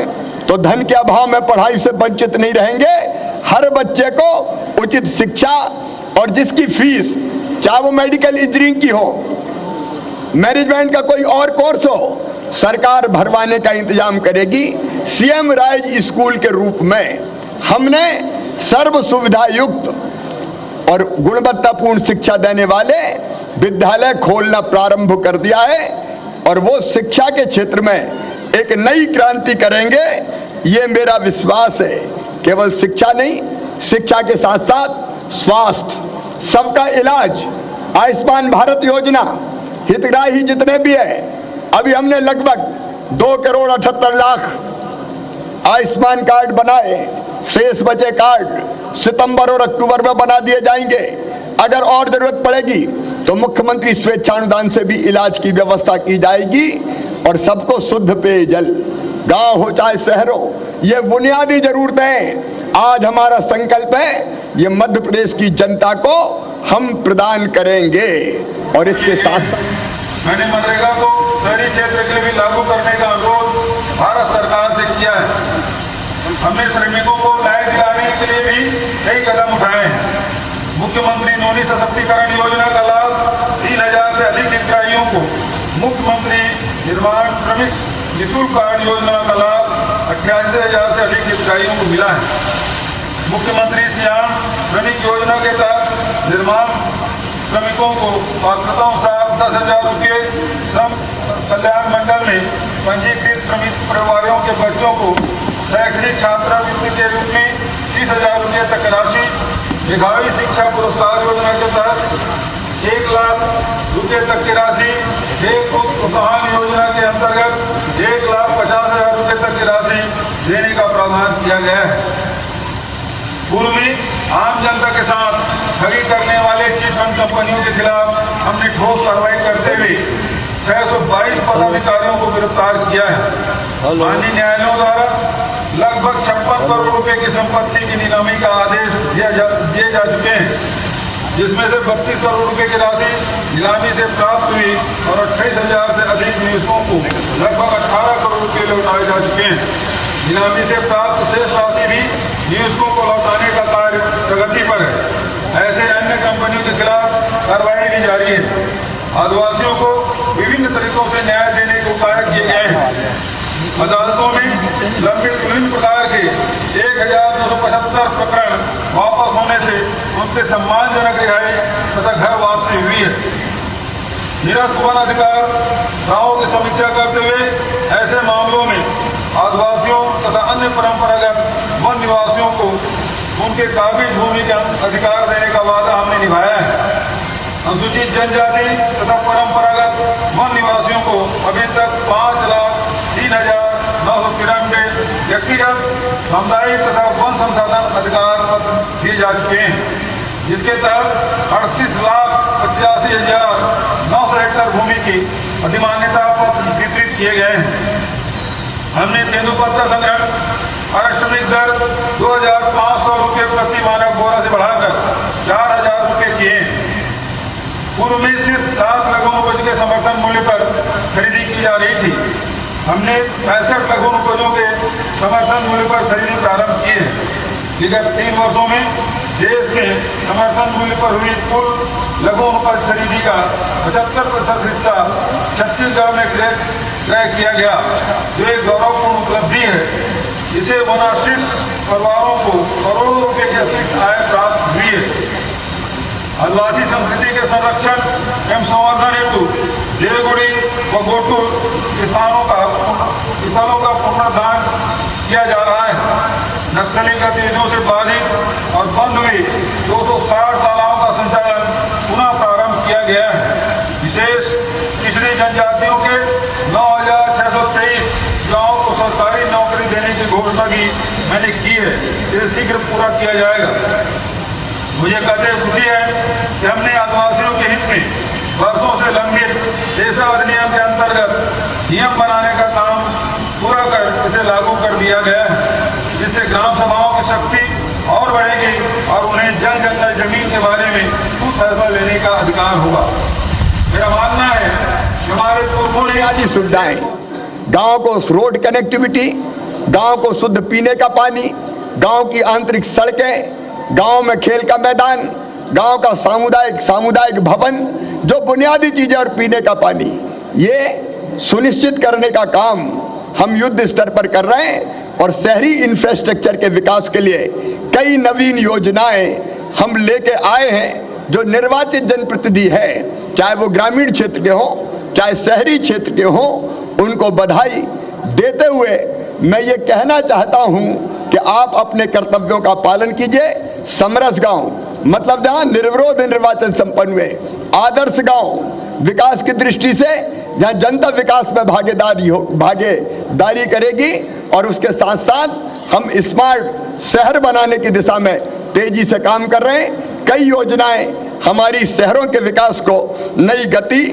[SPEAKER 12] तो धन के अभाव में पढ़ाई से वंचित नहीं रहेंगे। हर बच्चे को उचित शिक्षा और जिसकी फीस, चाहे वो मेडिकल इंजीनियरिंग की हो, मैनेजमेंट का कोई और कोर्स हो, सरकार भरवाने का इंतजाम करेगी। सीएम राइज स्कूल के रूप में हमने सर्व सुविधा युक्त और गुणवत्तापूर्ण शिक्षा देने वाले विद्यालय खोलना प्रारंभ कर दिया है और वो शिक्षा के क्षेत्र में एक नई क्रांति करेंगे, ये मेरा विश्वास है। केवल शिक्षा नहीं, शिक्षा के साथ साथ स्वास्थ्य, सबका इलाज, आयुष्मान भारत योजना, हितग्राही जितने भी है, अभी हमने लगभग 2,78,00,000 आयुष्मान कार्ड बनाए, शेष बचे कार्ड सितंबर और अक्टूबर में बना दिए जाएंगे। अगर और जरूरत पड़ेगी तो मुख्यमंत्री स्वेच्छानुदान से भी इलाज की व्यवस्था की जाएगी और सबको शुद्ध पेयजल, गांव हो चाहे शहर हो, ये बुनियादी जरूरतें आज हमारा संकल्प है, ये मध्य प्रदेश की जनता को हम प्रदान करेंगे। और इसके साथ
[SPEAKER 5] मैंने मनरेगा को शहरी क्षेत्र के लिए भी लागू करने का अनुरोध भारत सरकार से किया है। हमने श्रमिकों को न्याय दिलाने के लिए भी कई कदम उठाए हैं। मुख्यमंत्री नौनी सशक्तिकरण योजना का लाभ 3,000 से अधिक हितग्राहियों को, मुख्यमंत्री निर्माण श्रमिक निःशुल्क कार्ड योजना का लाभ 88,000 से अधिक हितग्राहियों को मिला है। मुख्यमंत्री श्याम श्रमिक योजना के तहत निर्माण श्रमिकों को पात्रतानुसार 10,000 रुपये श्रम कल्याण मंडल में पंजीकृत श्रमिक परिवारों के बच्चों को शैक्षणिक छात्रवृत्ति के रूप में 30,000 रुपये तक राशि, मेधावी शिक्षा पुरस्कार योजना के तहत 1 लाख रुपये तक की राशि, एक प्रोत्साहन योजना के अंतर्गत 1,50,000 रुपये तक की राशि देने का प्रावधान किया गया है। पूर्व में आम जनता के साथ ठगी करने वाले चिट फंड कंपनियों के खिलाफ हमने ठोस कार्रवाई करते हुए 622 पदाधिकारियों को गिरफ्तार किया है। माननीय न्यायालयों द्वारा लगभग 56 करोड़ रुपए की संपत्ति की नीलामी का आदेश दिए जा चुके हैं, जिसमें से 32 करोड़ रुपए की राशि नीलामी से प्राप्त हुई और 28,000 से अधिक निवेशकों को लगभग 18 करोड़ रुपए लौटाए जा चुके हैं। नीलामी से प्राप्त शेष राशि भी निवेशकों को लौटाने का कार्य प्रगति पर है। ऐसे अन्य कंपनियों के खिलाफ कार्रवाई भी जारी है। आदिवासियों को विभिन्न तरीकों से न्याय देने के उपाय किए गए हैं। अदालतों में लंबित विभिन्न प्रकार के 1,275 प्रकरण वापस होने से उनके सम्मानजनक रिहाई तथा घर वापसी हुई है। निरस्त वन अधिकार दावों की समीक्षा करते हुए ऐसे मामलों में आदिवासियों तथा अन्य परंपरागत वन निवासियों को उनके काबिज भूमि का अधिकार देने का वादा हमने निभाया है। अनुसूचित जनजाति तथा परंपरागत वन निवासियों को अभी तक 5,03,993 व्यक्तिगत, सामुदायिक तथा वन संसाधन अधिकार पत्र दिए जा चुके हैं, जिसके तहत 38,85,900 हेक्टेयर भूमि की अधिमान्यता पत्र वितरित किए गए हैं। हमने तेंदुपत्ता संग्रहण पारिश्रमिक दर 2,500 रुपये प्रति मानक बोरा से बढ़ाकर 4,000 रुपये किए। पूर्व में सिर्फ 7 लघु उपज के समर्थन मूल्य पर खरीदी की जा रही थी। हमने 65 लघु उपजों के समर्थन मूल्य पर खरीदी प्रारंभ की है। विगत 3 वर्षों में देश में समर्थन मूल्य पर हुई कुल लघु उपज खरीदी का 75% हिस्सा छत्तीसगढ़ में क्रय किया गया, जो एक गौरवपूर्ण उपलब्धि है। इसे वनाश्रित परिवारों को करोड़ों रुपए की अतिरिक्त आय प्राप्त हुई है। आदिवासी संस्कृति के संरक्षण एवं संवर्धन हेतु देवगुड़ी व गोटुल स्थलों का पुनरुद्धार किया जा रहा है। नक्सली गतिविधियों से बाधित और बंद हुई 260 तालाबों का संचालन पुनः प्रारंभ किया गया है। विशेष पिछड़ी जनजातियों के 9,623 गाँव को सरकारी नौकरी देने की घोषणा भी मैंने की है। इसे शीघ्र पूरा किया जाएगा। मुझे कहते खुशी है कि हमने आदिवासियों के हित में वर्षों से लंबित पेशा अधिनियम के अंतर्गत नियम बनाने का काम पूरा कर इसे लागू कर दिया गया है, जिससे ग्राम सभाओं की शक्ति और बढ़ेगी और उन्हें जल जंगल जमीन के बारे में खुद फैसला लेने का अधिकार होगा। मेरा मानना है कि हमारे
[SPEAKER 12] बुनियादी सुविधाएं, गांव को रोड कनेक्टिविटी, गांव को शुद्ध पीने का पानी, गांव की आंतरिक सड़कें, गांव में खेल का मैदान, गांव का सामुदायिक भवन, जो बुनियादी चीजें और पीने का पानी, ये सुनिश्चित करने का काम हम युद्ध स्तर पर कर रहे हैं। और शहरी इंफ्रास्ट्रक्चर के विकास के लिए कई नवीन योजनाएं हम लेके आए हैं। जो निर्वाचित जनप्रतिनिधि है, चाहे वो ग्रामीण क्षेत्र के हो चाहे शहरी क्षेत्र के हो, उनको बधाई देते हुए मैं ये कहना चाहता हूं कि आप अपने कर्तव्यों का पालन कीजिए। समरस गांव मतलब जहां निर्विरोध निर्वाचन संपन्न हुए, आदर्श गांव विकास की दृष्टि से जहां जनता विकास में भागीदारी करेगी, और उसके साथ साथ हम स्मार्ट शहर बनाने की दिशा में तेजी से काम कर रहे हैं। कई योजनाएं हमारी शहरों के विकास को नई गति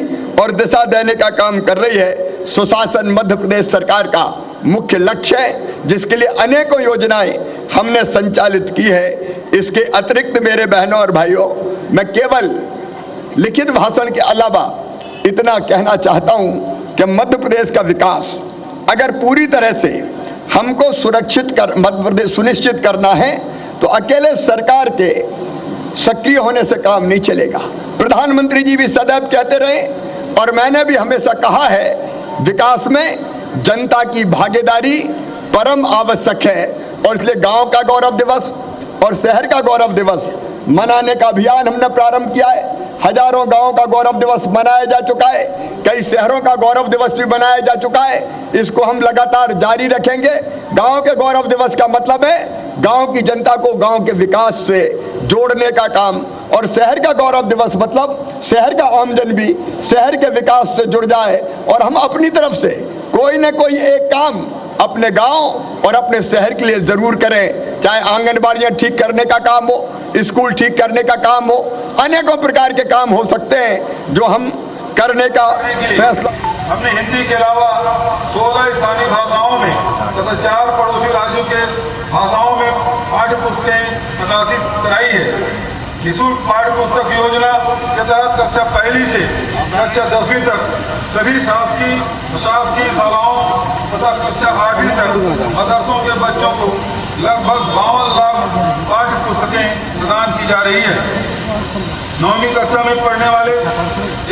[SPEAKER 12] और दिशा देने का काम कर रही है। सुशासन मध्य प्रदेश सरकार का मुख्य लक्ष्य है, जिसके लिए अनेकों योजनाएं हमने संचालित की है। इसके अतिरिक्त मेरे बहनों और भाइयों, मैं केवल लिखित भाषण के अलावा इतना कहना चाहता हूं कि मध्य प्रदेश का विकास अगर पूरी तरह से हमको मध्य प्रदेश सुनिश्चित करना है, तो अकेले सरकार के सक्रिय होने से काम नहीं चलेगा। प्रधानमंत्री जी भी सदैव कहते रहे और मैंने भी हमेशा कहा है, विकास में जनता की भागीदारी परम आवश्यक है। और इसलिए गांव का गौरव दिवस और शहर का गौरव दिवस मनाने का अभियान हमने प्रारंभ किया है। हजारों गांवों का गौरव दिवस मनाया जा चुका है, कई शहरों का गौरव दिवस भी मनाया जा चुका है। इसको हम लगातार जारी रखेंगे। गांव के गौरव दिवस का मतलब है गांव की जनता को गांव के विकास से जोड़ने का काम, और शहर का गौरव दिवस मतलब शहर का आमजन भी शहर के विकास से जुड़ जाए और हम अपनी तरफ से कोई न कोई एक काम अपने गांव और अपने शहर के लिए जरूर करें। चाहे आंगनबाड़ियां ठीक करने का काम हो, स्कूल ठीक करने का काम हो, अनेकों प्रकार के काम हो सकते हैं जो हम करने का फैसला।
[SPEAKER 5] हमने हिंदी के अलावा 16 स्थानीय भाषाओं में तथा 4 पड़ोसी राज्यों के भाषाओं में पाठ्य पुस्तकें प्रकाशित बढ़ाई है। निःशुल्क पाठ्य पुस्तक योजना के तहत कक्षा 1 से कक्षा 10वीं तक सभी शासकीय अशासकीय शालाओं तथा कक्षा 8वीं तक मदरसों के बच्चों को लगभग 52 लाख पाठ्य पुस्तकें प्रदान की जा रही है। 9वीं कक्षा में पढ़ने वाले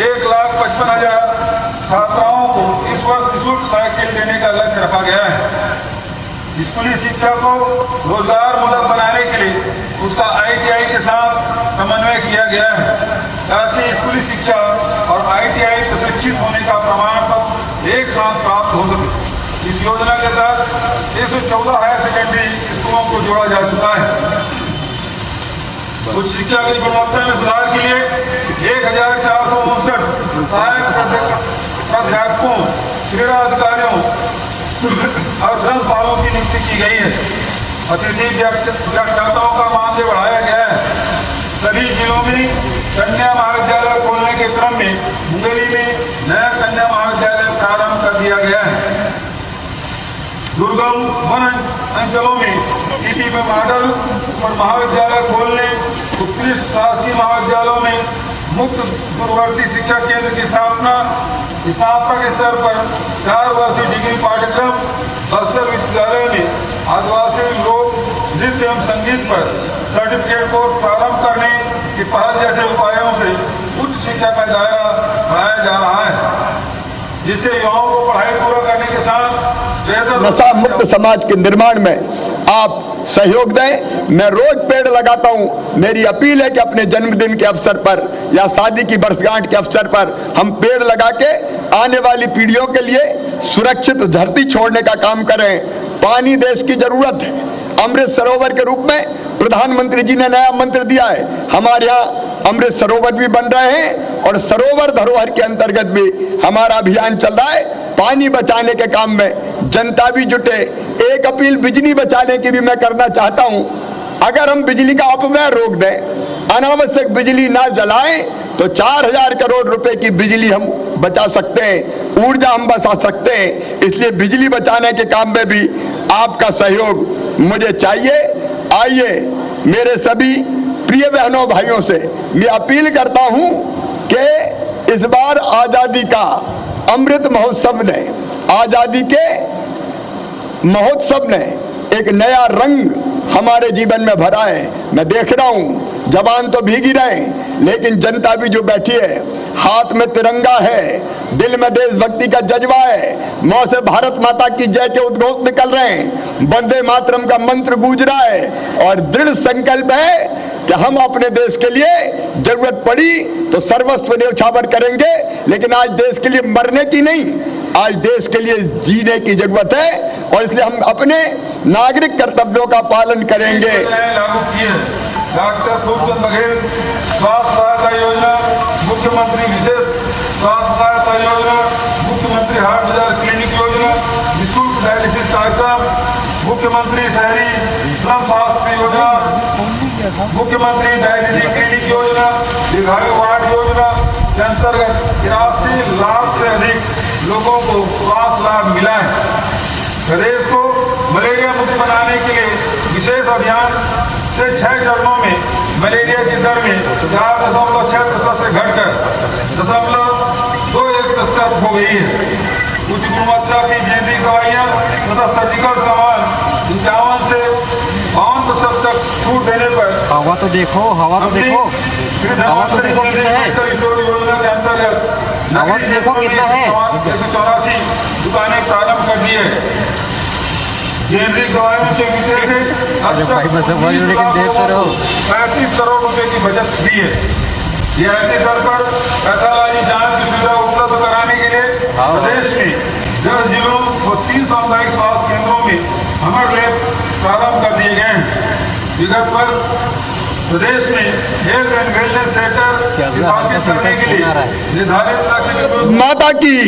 [SPEAKER 5] 1,55,000 छात्राओं को इस वर्ष निःशुल्क साइकिल देने का लक्ष्य रखा गया है। स्कूली शिक्षा को रोजगार मूलक बनाने के लिए उसका ITI के साथ समन्वय किया गया है, ताकि स्कूली शिक्षा और ITI प्रशिक्षित होने का प्रमाण पत्र एक साथ प्राप्त हो सके। इस योजना के तहत 114 हायर सेकेंडरी स्कूलों को जोड़ा जा चुका है। उच्च शिक्षा की गुणवत्ता में सुधार के लिए 1,459 सहायक प्राध्यापकों, क्रीड़ा अधिकारियों और ग्रंथपालों की नियुक्ति की गई है। अतिथि व्याख्याताओं का मानदेय बढ़ाया गया है। सभी जिलों में कन्या महाविद्यालय खोलने के क्रम में मुंगेली में नया कन्या महाविद्यालय प्रारंभ कर दिया गया है। दुर्गम वन अंचलों में टीटी में मॉडल और महाविद्यालय खोलने, उत्कृष्ट शासकीय महाविद्यालयों में मुक्त दूरवर्ती शिक्षा केंद्र की स्थापना, स्नातक स्तर पर 4 वर्षीय डिग्री पाठ्यक्रम, बस्तर विश्वविद्यालय में आदिवासी लोक नृत्य एवं संगीत पर सर्टिफिकेट कोर्स प्रारंभ करने की पहल जैसे उपायों से उच्च शिक्षा का दायरा बढ़ाया जा रहा है, जिससे युवाओं को पढ़ाई पूरा करने के साथ
[SPEAKER 12] नशा मुक्त समाज के निर्माण में आप सहयोग दें। मैं रोज पेड़ लगाता हूं। मेरी अपील है कि अपने जन्मदिन के अवसर पर या शादी की वर्षगांठ के अवसर पर हम पेड़ लगा के आने वाली पीढ़ियों के लिए सुरक्षित धरती छोड़ने का काम करें। पानी देश की जरूरत है। अमृत सरोवर के रूप में प्रधानमंत्री जी ने नया मंत्र दिया है। हमारे यहाँ अमृत सरोवर भी बन रहे हैं और सरोवर धरोहर के अंतर्गत भी हमारा अभियान चल रहा है। पानी बचाने के काम में जनता भी जुटे। एक अपील बिजली बचाने की भी मैं करना चाहता हूं। अगर हम बिजली का अपव्यय रोक दें, अनावश्यक बिजली ना जलाएं, तो 4,000 करोड़ रुपए की बिजली हम बचा सकते हैं, ऊर्जा हम बचा सकते हैं। इसलिए बिजली बचाने के काम में भी आपका सहयोग मुझे चाहिए। आइए, मेरे सभी प्रिय बहनों भाइयों से मैं अपील करता हूं कि इस बार आजादी का अमृत महोत्सव ने, आजादी के महोत्सव ने एक नया रंग हमारे जीवन में भरा है। मैं देख रहा हूं जवान तो भीग ही रहे, लेकिन जनता भी जो बैठी है, हाथ में तिरंगा है, दिल में देशभक्ति का जज्बा है, मुंह से भारत माता की जय के उद्घोष निकल रहे हैं, वंदे मातरम का मंत्र गूंज रहा है और दृढ़ संकल्प है कि हम अपने देश के लिए जरूरत पड़ी तो सर्वस्व न्यौछावर करेंगे। लेकिन आज देश के लिए मरने की नहीं, आज देश के लिए जीने की जरूरत है और इसलिए हम अपने नागरिक कर्तव्यों का पालन करेंगे।
[SPEAKER 5] लागू किए डॉक्टर फूलचंद बघेल स्वास्थ्य सहायता योजना, मुख्यमंत्री विशेष स्वास्थ्य सहायता योजना, मुख्यमंत्री हाट बाजार क्लिनिक योजना, निःशुल्क डायलिसिस कार्यक्रम, मुख्यमंत्री शहरी श्रम स्वास्थ्य योजना, मुख्यमंत्री डायलिसिस क्लिनिक योजना, दीर्घायु वार्ड योजना के अंतर्गत 83 लाख से अधिक लोगों को स्वास्थ्य लाभ मिला है। प्रदेश को मलेरिया मुक्त बनाने के लिए विशेष अभियान से 6 चरणों में मलेरिया की दर में 4.6% से घटकर 0.21% हो गई है। उच्च गुणवत्ता की जेनरिक दवाइयां तथा सर्जिकल सामान 51 से 52% तक छूट देने पर
[SPEAKER 11] हवा तो देखो, हवा तो देखो, हवा तो देखो कितना है,
[SPEAKER 5] योजना के अंतर्गत
[SPEAKER 11] हवा तो देखो कितना है।
[SPEAKER 5] 184 दुकानें प्रारंभ कर दी है। जेनरिक दवाइयों के विषय से
[SPEAKER 11] लेकिन देखते रहो
[SPEAKER 5] 35 करोड़ रुपए की बचत हुई है। रियायती दर पर पैथोलॉजी जांच की सुविधा उपलब्ध कराने के लिए प्रदेश में 10 जिलों और 3 सामुदायिक स्वास्थ्य केंद्रों में हमर लैब प्रारंभ कर दिए गए हैं। विगत पर प्रदेश में हेल्थ एंड वेलनेस सेंटर स्थापित करने के लिए निर्धारित लक्ष्य
[SPEAKER 12] माता की,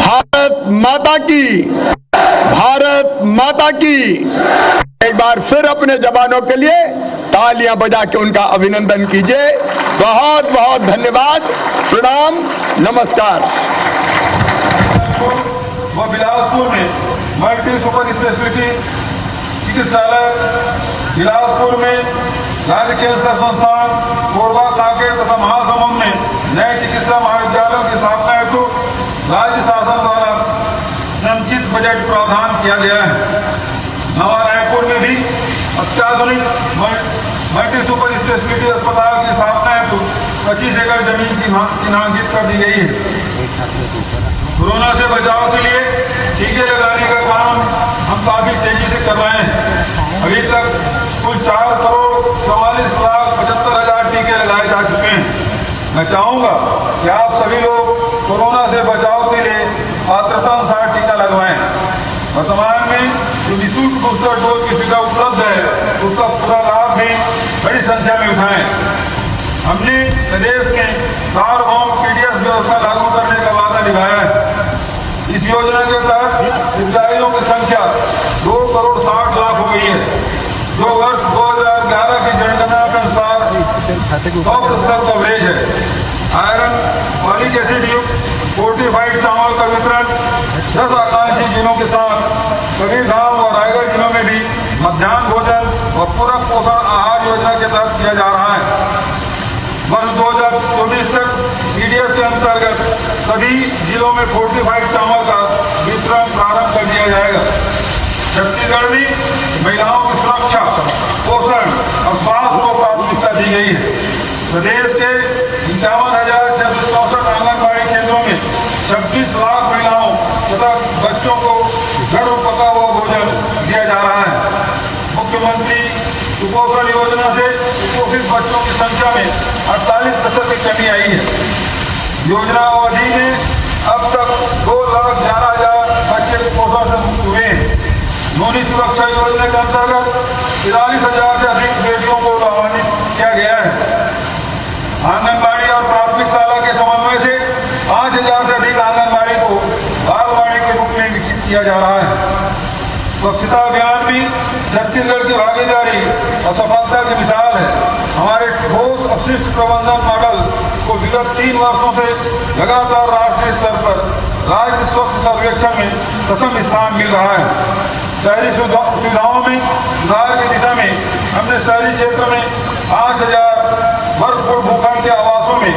[SPEAKER 12] भारत माता की, भारत माता की। एक बार फिर अपने जवानों के लिए तालियां बजा के उनका अभिनंदन कीजिए। बहुत बहुत धन्यवाद, प्रणाम, नमस्कार।
[SPEAKER 5] व बिलासपुर में मल्टी सुपर स्पेशलिटी चिकित्सालय, बिलासपुर में राज्य कैंसर संस्थान कोरबा, कांकेर तथा महासमुंद में नए चिकित्सा महाविद्यालयों की स्थापना हेतु राज्य शासन द्वारा संचित बजट प्रावधान किया गया है। नवा रायपुर में भी अत्याधुनिक मल्टी सुपर स्पेशलिटी अस्पताल की स्थापना हेतु 25 एकड़ जमीन चिन्हांकित कर दी गई है। कोरोना से बचाव के लिए टीके लगाने का काम हम काफी तेजी से कर रहे हैं। अभी तक कुल 4,44,75,000 टीके लगाए जा चुके हैं। मैं चाहूंगा कि आप सभी लोग कोरोना से बचाव के लिए पात्रता अनुसार टीका लगवाएं। वर्तमान में जो निःशुल्क बूस्टर डोज की सुविधा उपलब्ध है उसका पूरा लाभ भी बड़ी संख्या में उठाएं। हमने प्रदेश में सार्वभौम पीडीएस व्यवस्था लागू करने का वादा निभाया है। इस योजना के तहत हितग्राहियों की संख्या 2,60,00,000 हो गई है, जो वर्ष 2011 की जनगणना के अनुसार 100% कवरेज है। आयरन फॉलिक एसिड युक्त फोर्टिफाइड चावल का वितरण 10 आकांक्षी जिलों के साथ कबीरधाम और रायगढ़ जिलों में भी मध्याह्न भोजन और पूरक पोषण आहार योजना के तहत किया जा रहा है। वर्ष 2024 तक पीडीएस के अंतर्गत सभी जिलों में फोर्टिफाइड चावल का वितरण प्रारंभ कर दिया जाएगा। छत्तीसगढ़ में महिलाओं की सुरक्षा, पोषण और स्वास्थ्य को प्राथमिकता दी गई है। प्रदेश के 51,664 आंगनबाड़ी केंद्रों में 26 लाख महिलाओं तथा बच्चों को घर में पका हुआ भोजन दिया जा रहा है। मुख्यमंत्री सुपोषण योजना से कुपोषित बच्चों की संख्या में 48% की कमी आई है। योजना अवधि में अब तक 2,11,000 बच्चे कुपोषण से मुक्त हुए हैं। नोनी सुरक्षा योजना के अंतर्गत 43,000 से अधिक बेटियों को लाभान्वित किया गया है। आंगनबाड़ी और प्राथमिक शाला के समन्वय से 5,000 से अधिक आंगनबाड़ी को बागवाड़ी के रूप में विकसित किया जा रहा है। स्वच्छता अभियान भी छत्तीसगढ़ की भागीदारी और सफलता की मिसाल है। हमारे ठोस अपशिष्ट प्रबंधन मॉडल को विगत 3 वर्षों से लगातार राष्ट्रीय स्तर पर राज्य स्वच्छ सर्वेक्षण में प्रथम स्थान मिल रहा है। शहरी सुविधाओं में सुधार की दिशा में हमने शहरी क्षेत्र में 5,000 वर्ग फुट भूखंड के आवासों में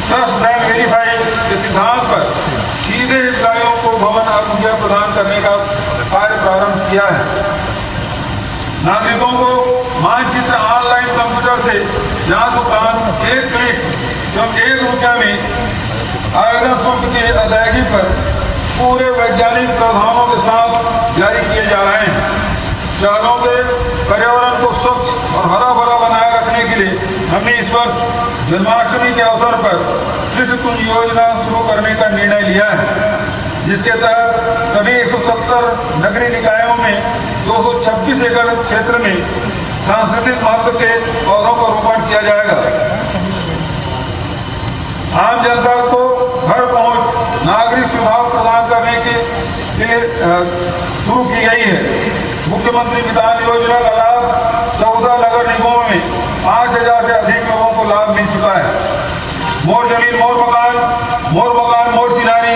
[SPEAKER 5] ट्रस्ट बैंक वेरीफाई के सिद्धांत पर सीधे हितग्राहियों को भवन मुहैया प्रदान करने का कार्य प्रारंभ किया है। नागरिकों को मानचित्र ऑनलाइन कंप्यूटर से जहां दुकान 1 क्लिक एवं 1 रुपया में आवेदन शुल्क की अदायगी पर पूरे वैज्ञानिक प्रावधानों के साथ जारी किए जा रहे हैं। शहरों के पर्यावरण को स्वच्छ और हरा भरा बनाए रखने के लिए हमने इस वर्ष जन्माष्टमी के अवसर पर कृष्ण योजना शुरू करने का निर्णय लिया है, जिसके तहत सभी 170 नगरीय निकायों में 226 एकड़ क्षेत्र में सांस्कृतिक महत्व के पौधों का रोपण किया जाएगा। आम जनता को घर पहुंच नागरिक सुविधाएं प्रदान करने के लिए शुरू की गई है। मुख्यमंत्री मितान योजना का लाभ 14 नगर निगमों में 5,000 से अधिक लोगों को लाभ मिल चुका है। मोर जमीन मोर मकान मोर चिनारी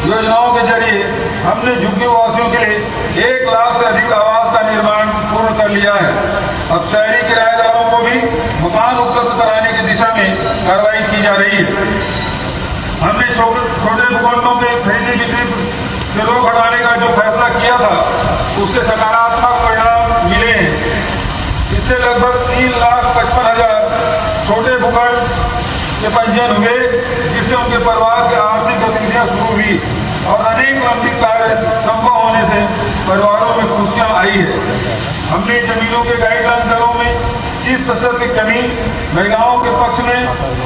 [SPEAKER 5] योजनाओं के जरिए हमने झुग्गी वासियों के लिए 1 लाख से अधिक आवास का निर्माण पूर्ण कर लिया है। अब शहरी किराएदारों को भी मकान उपलब्ध कराने की दिशा में कार्रवाई की जा रही है। हमने छोटे दुकानों के खरीदी बिक्री से रोक हटाने का जो फैसला किया था उससे सकारात्मक परिणाम मिले हैं। इससे लगभग 3,55,000 छोटे भूखंड के पंजीयन हुए, जिससे उनके परिवार की आर्थिक गतिविधियां शुरू हुई और अनेक लंबित कार्य संभव होने से परिवारों में खुशियां आई है। हमने जमीनों के गाइडलाइन दरों में 30% की कमी, महिलाओं के पक्ष में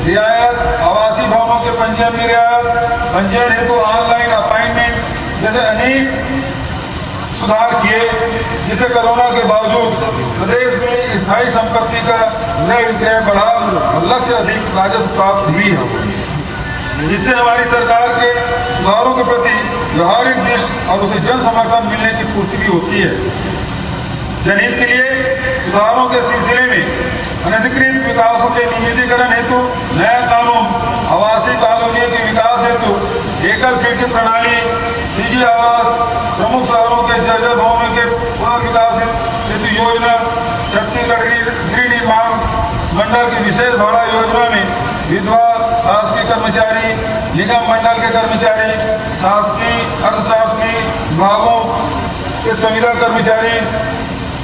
[SPEAKER 5] रियायत, आवासीय भवनों के पंजीयन में रियायत, पंजीयन हेतु ऑनलाइन अपॉइंटमेंट जैसे अनेक सुधार किए, जिससे कोरोना के बावजूद प्रदेश में स्थायी संपत्ति का क्रय विक्रय बढ़ा और लक्ष्य अधिक राजस्व प्राप्त हुई है। जिससे हमारी सरकार के सुधारों के प्रति व्यवहारिक दृष्टि और उसे जन समर्थन मिलने की पूर्ति भी होती है। जनहित के लिए सुधारों के सिलसिले में अनधिकृत विकासों के नियमितीकरण हेतु नया कानून, आवासीय कॉलोनियों के विकास हेतु एकल खिड़की प्रणाली, निजी आवास, प्रमुख शहरों के जर्जर भवनों के पुनर्विकास हेतु योजना, छत्तीसगढ़ गृह निर्माण मंडल की विशेष भाड़ा योजना में विधवा शासकीय कर्मचारी, निगम मंडल के कर्मचारी, शासकीय अर्धशासकीय विभागों के संविदा कर्मचारी,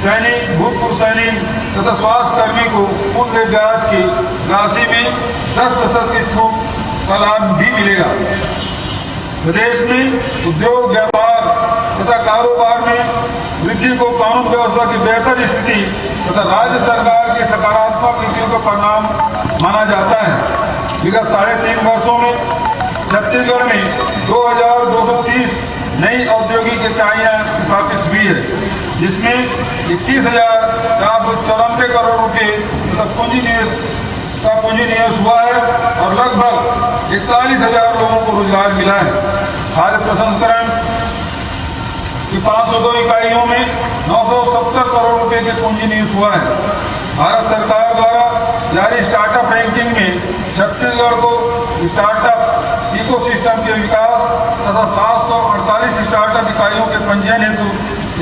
[SPEAKER 5] सैनिक, भूतपूर्व सैनिक तथा स्वास्थ्य कर्मी को पूर्ण ब्याज की राशि में 10% की छूट का लाभ भी मिलेगा। प्रदेश में उद्योग, व्यापार तथा कारोबार में वृद्धि को कानून व्यवस्था की बेहतर स्थिति तथा राज्य सरकार की सकारात्मक नीतियों का परिणाम माना जाता है। विगत 3.5 वर्षों में छत्तीसगढ़ में 2230 नई औद्योगिक इकाइयां स्थापित हुई है, जिसमें 21,494 करोड़ रुपए तथा पूंजी निवेश हुआ है और लगभग 41,000 लोगों को रोजगार मिला है। खाद्य प्रसंस्करण की 502 इकाइयों में 970 करोड़ रुपए के पूंजी निवेश हुआ है। भारत सरकार द्वारा जारी स्टार्टअप रैंकिंग में छत्तीसगढ़ को स्टार्टअप इकोसिस्टम के विकास तथा 748 स्टार्टअप इकाइयों के पंजीयन हेतु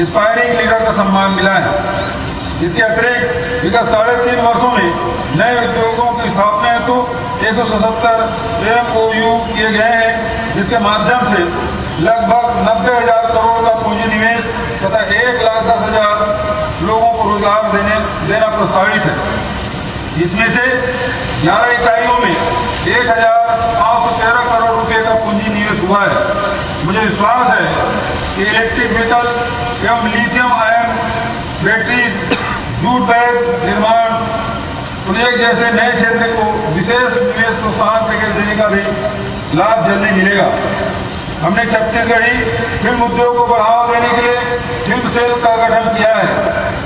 [SPEAKER 5] इंस्पायरिंग लीडर का सम्मान मिला है। इसके अतिरिक्त विगत 3.5 वर्षों में नए उद्योगों की स्थापना हेतु 177 MOU किए गए हैं, जिसके माध्यम से लगभग 90,000 करोड़ का पूंजी निवेश तथा 1,10,000 लोगों को रोजगार देना प्रस्तावित है। इसमें से 11 इकाइयों में 1,513 करोड़ रुपए का पूंजी निवेश हुआ है। मुझे विश्वास है कि इलेक्ट्रिक व्हीकल एवं lithium ion battery, jute bag निर्माण प्रोजेक्ट जैसे नए क्षेत्र को विशेष निवेश प्रोत्साहन पैकेज देने का भी लाभ जल्दी मिलेगा। हमने छत्तीसगढ़ी फिल्म उद्योग को बढ़ावा देने के लिए फिल्म सेल का गठन किया है।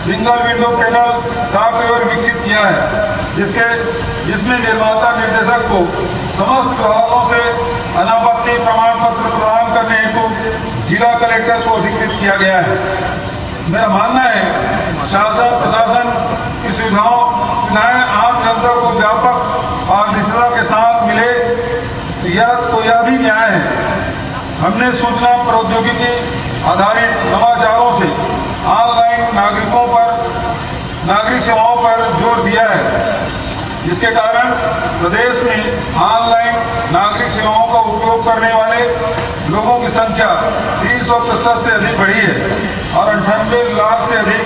[SPEAKER 5] सिंगल विंडो पैनल सॉफ्टवेयर विकसित किया है, जिसमें निर्माता निर्देशक को समस्त विभागों से अनापत्ति प्रमाण पत्र प्रदान करने हेतु जिला कलेक्टर को अधिकृत किया गया है। मेरा मानना है शासन प्रशासन की सुविधाएं आम जनता को व्यापक और निश्चितता के साथ मिले, तो यह भी न्याय है। हमने सूचना प्रौद्योगिकी आधारित समाचारों से ऑनलाइन नागरिक सेवाओं पर जोर दिया है, जिसके कारण प्रदेश में ऑनलाइन नागरिक सेवाओं का उपयोग करने वाले लोगों की संख्या 365 से अधिक बढ़ी है और 98 लाख से अधिक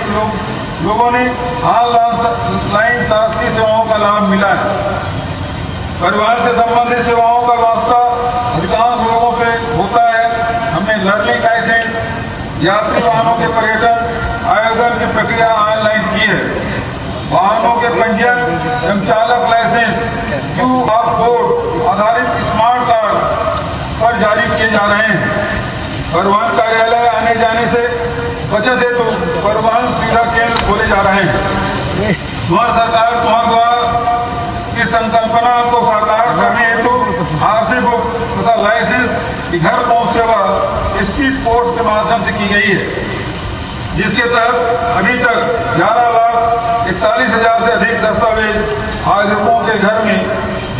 [SPEAKER 5] लोगों ने ऑनलाइन शासकीय सेवाओं का लाभ मिला है। परिवहन से संबंधित सेवाओं का वास्ता अधिकांश लोगों से होता है। हमने लर्निंग लाइसेंस, यात्री वाहनों के पर्यटन आयोजन की प्रक्रिया ऑनलाइन की है। वाहनों के पंजीयन एवं चालक लाइसेंस QR कोड आधारित स्मार्ट कार्ड पर जारी किए जा रहे हैं। परिवहन कार्यालय आने जाने से बचत हेतु परिवहन सुविधा केंद्र खोले जा रहे हैं। हमारी सरकार द्वारा की संकल्पना को साकार करने हेतु आरसी बुक तथा लाइसेंस की घर पहुंच सेवा स्पीड पोस्ट के माध्यम से की गई है, जिसके तहत अभी तक 11,41,000 से अधिक दस्तावेज आवेदकों के घर में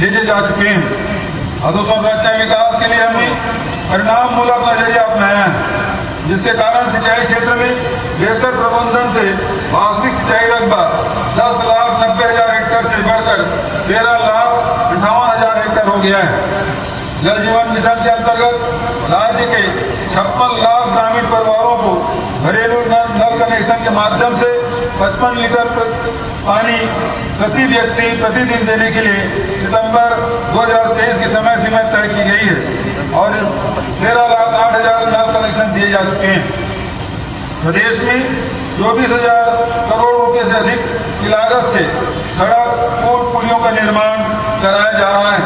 [SPEAKER 5] भेजे जा चुके हैं। अधोसंरचना विकास के लिए हमने परिणाम मूलक नजरिया अपनाया है, जिसके कारण सिंचाई क्षेत्र में बेहतर प्रबंधन से वार्षिक सिंचाई रकबा 10,90,000 हेक्टेयर से बढ़कर 13,58,000 हेक्टेयर हो गया है। जल जीवन मिशन के अंतर्गत राज्य के 56 लाख ग्रामीण परिवारों को घरेलू नल कनेक्शन के माध्यम से 55 लीटर पानी प्रति व्यक्ति प्रतिदिन देने के लिए सितंबर 2023 की समय सीमा तय की गई है और 13,08,000 नल कनेक्शन दिए जा चुके हैं। प्रदेश में 24,000 करोड़ रुपए से अधिक की लागत से सड़क, पुल, पुलियों का निर्माण कराया जा रहा है।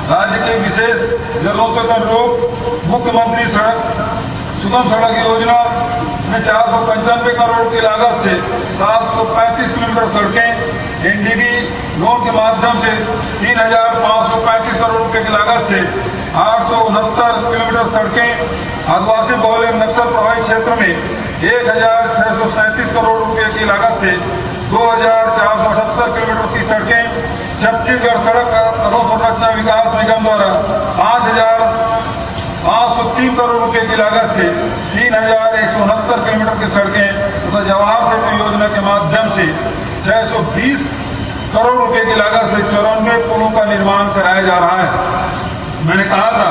[SPEAKER 5] राज्य के विशेष जरूरतों के अनुरूप मुख्यमंत्री सुगम सड़क योजना में 495 करोड़ की लागत से 735 किलोमीटर सड़कें, NDB लोन के माध्यम से 3,535 करोड़ रुपए की लागत से 869 किलोमीटर सड़कें, आदिवासी बहुल एवं नक्सल प्रभावित क्षेत्र में 1,637 करोड़ रुपए की लागत से 2,478 किलोमीटर की सड़कें, छत्तीसगढ़ सड़क अधोसंरचना विकास निगम द्वारा 5,503 करोड़ रुपए की लागत से 3,169 किलोमीटर की सड़कें तथा जवाहर सेतु योजना के माध्यम से 620 करोड़ रुपए की लागत से 94 पुलों का निर्माण कराया जा रहा है। मैंने कहा था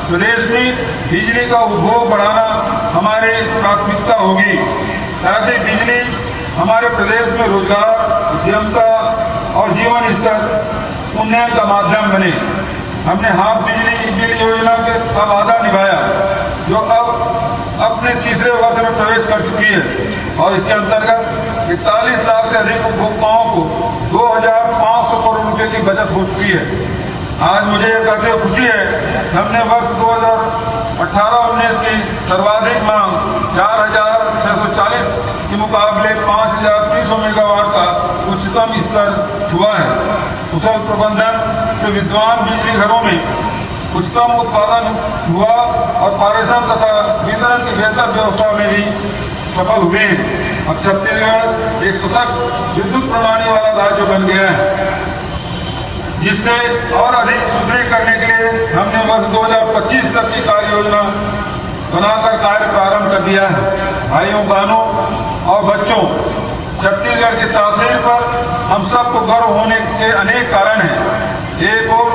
[SPEAKER 5] प्रदेश में बिजली का उपभोग बढ़ाना हमारी प्राथमिकता होगी, ताकि बिजली हमारे प्रदेश में रोजगार, उद्यमता और जीवन स्तर उन्नयन का माध्यम बने। हमने हाफ बिजली बिल योजना का वादा निभाया, जो अब अपने तीसरे वर्ष में प्रवेश कर चुकी है और इसके अंतर्गत 41 लाख से अधिक उपभोक्ताओं को 2,500 करोड़ रुपए की बचत हो चुकी है। आज मुझे यह कहते हुए खुशी है, हमने वर्ष 2018-19 की सर्वाधिक मांग 4,640 के मुकाबले 5,300 मेगावाट का उच्चतम स्तर छुआ है। कुशल प्रबंधन से विद्वान बिजली घरों में उच्चतम उत्पादन हुआ और पारेषण तथा वितरण की बेहतर व्यवस्था में भी सफल हुए हैं। अब छत्तीसगढ़ एक सशक्त विद्युत प्रणाली वाला राज्य बन गया है, जिससे और अधिक सुदृढ़ करने के लिए हमने वर्ष 2025 तक की कार्य योजना बनाकर कार्य प्रारंभ कर दिया है। भाइयों बहनों और बच्चों, छत्तीसगढ़ की तासीर पर हम सबको गर्व होने के अनेक कारण हैं। एक और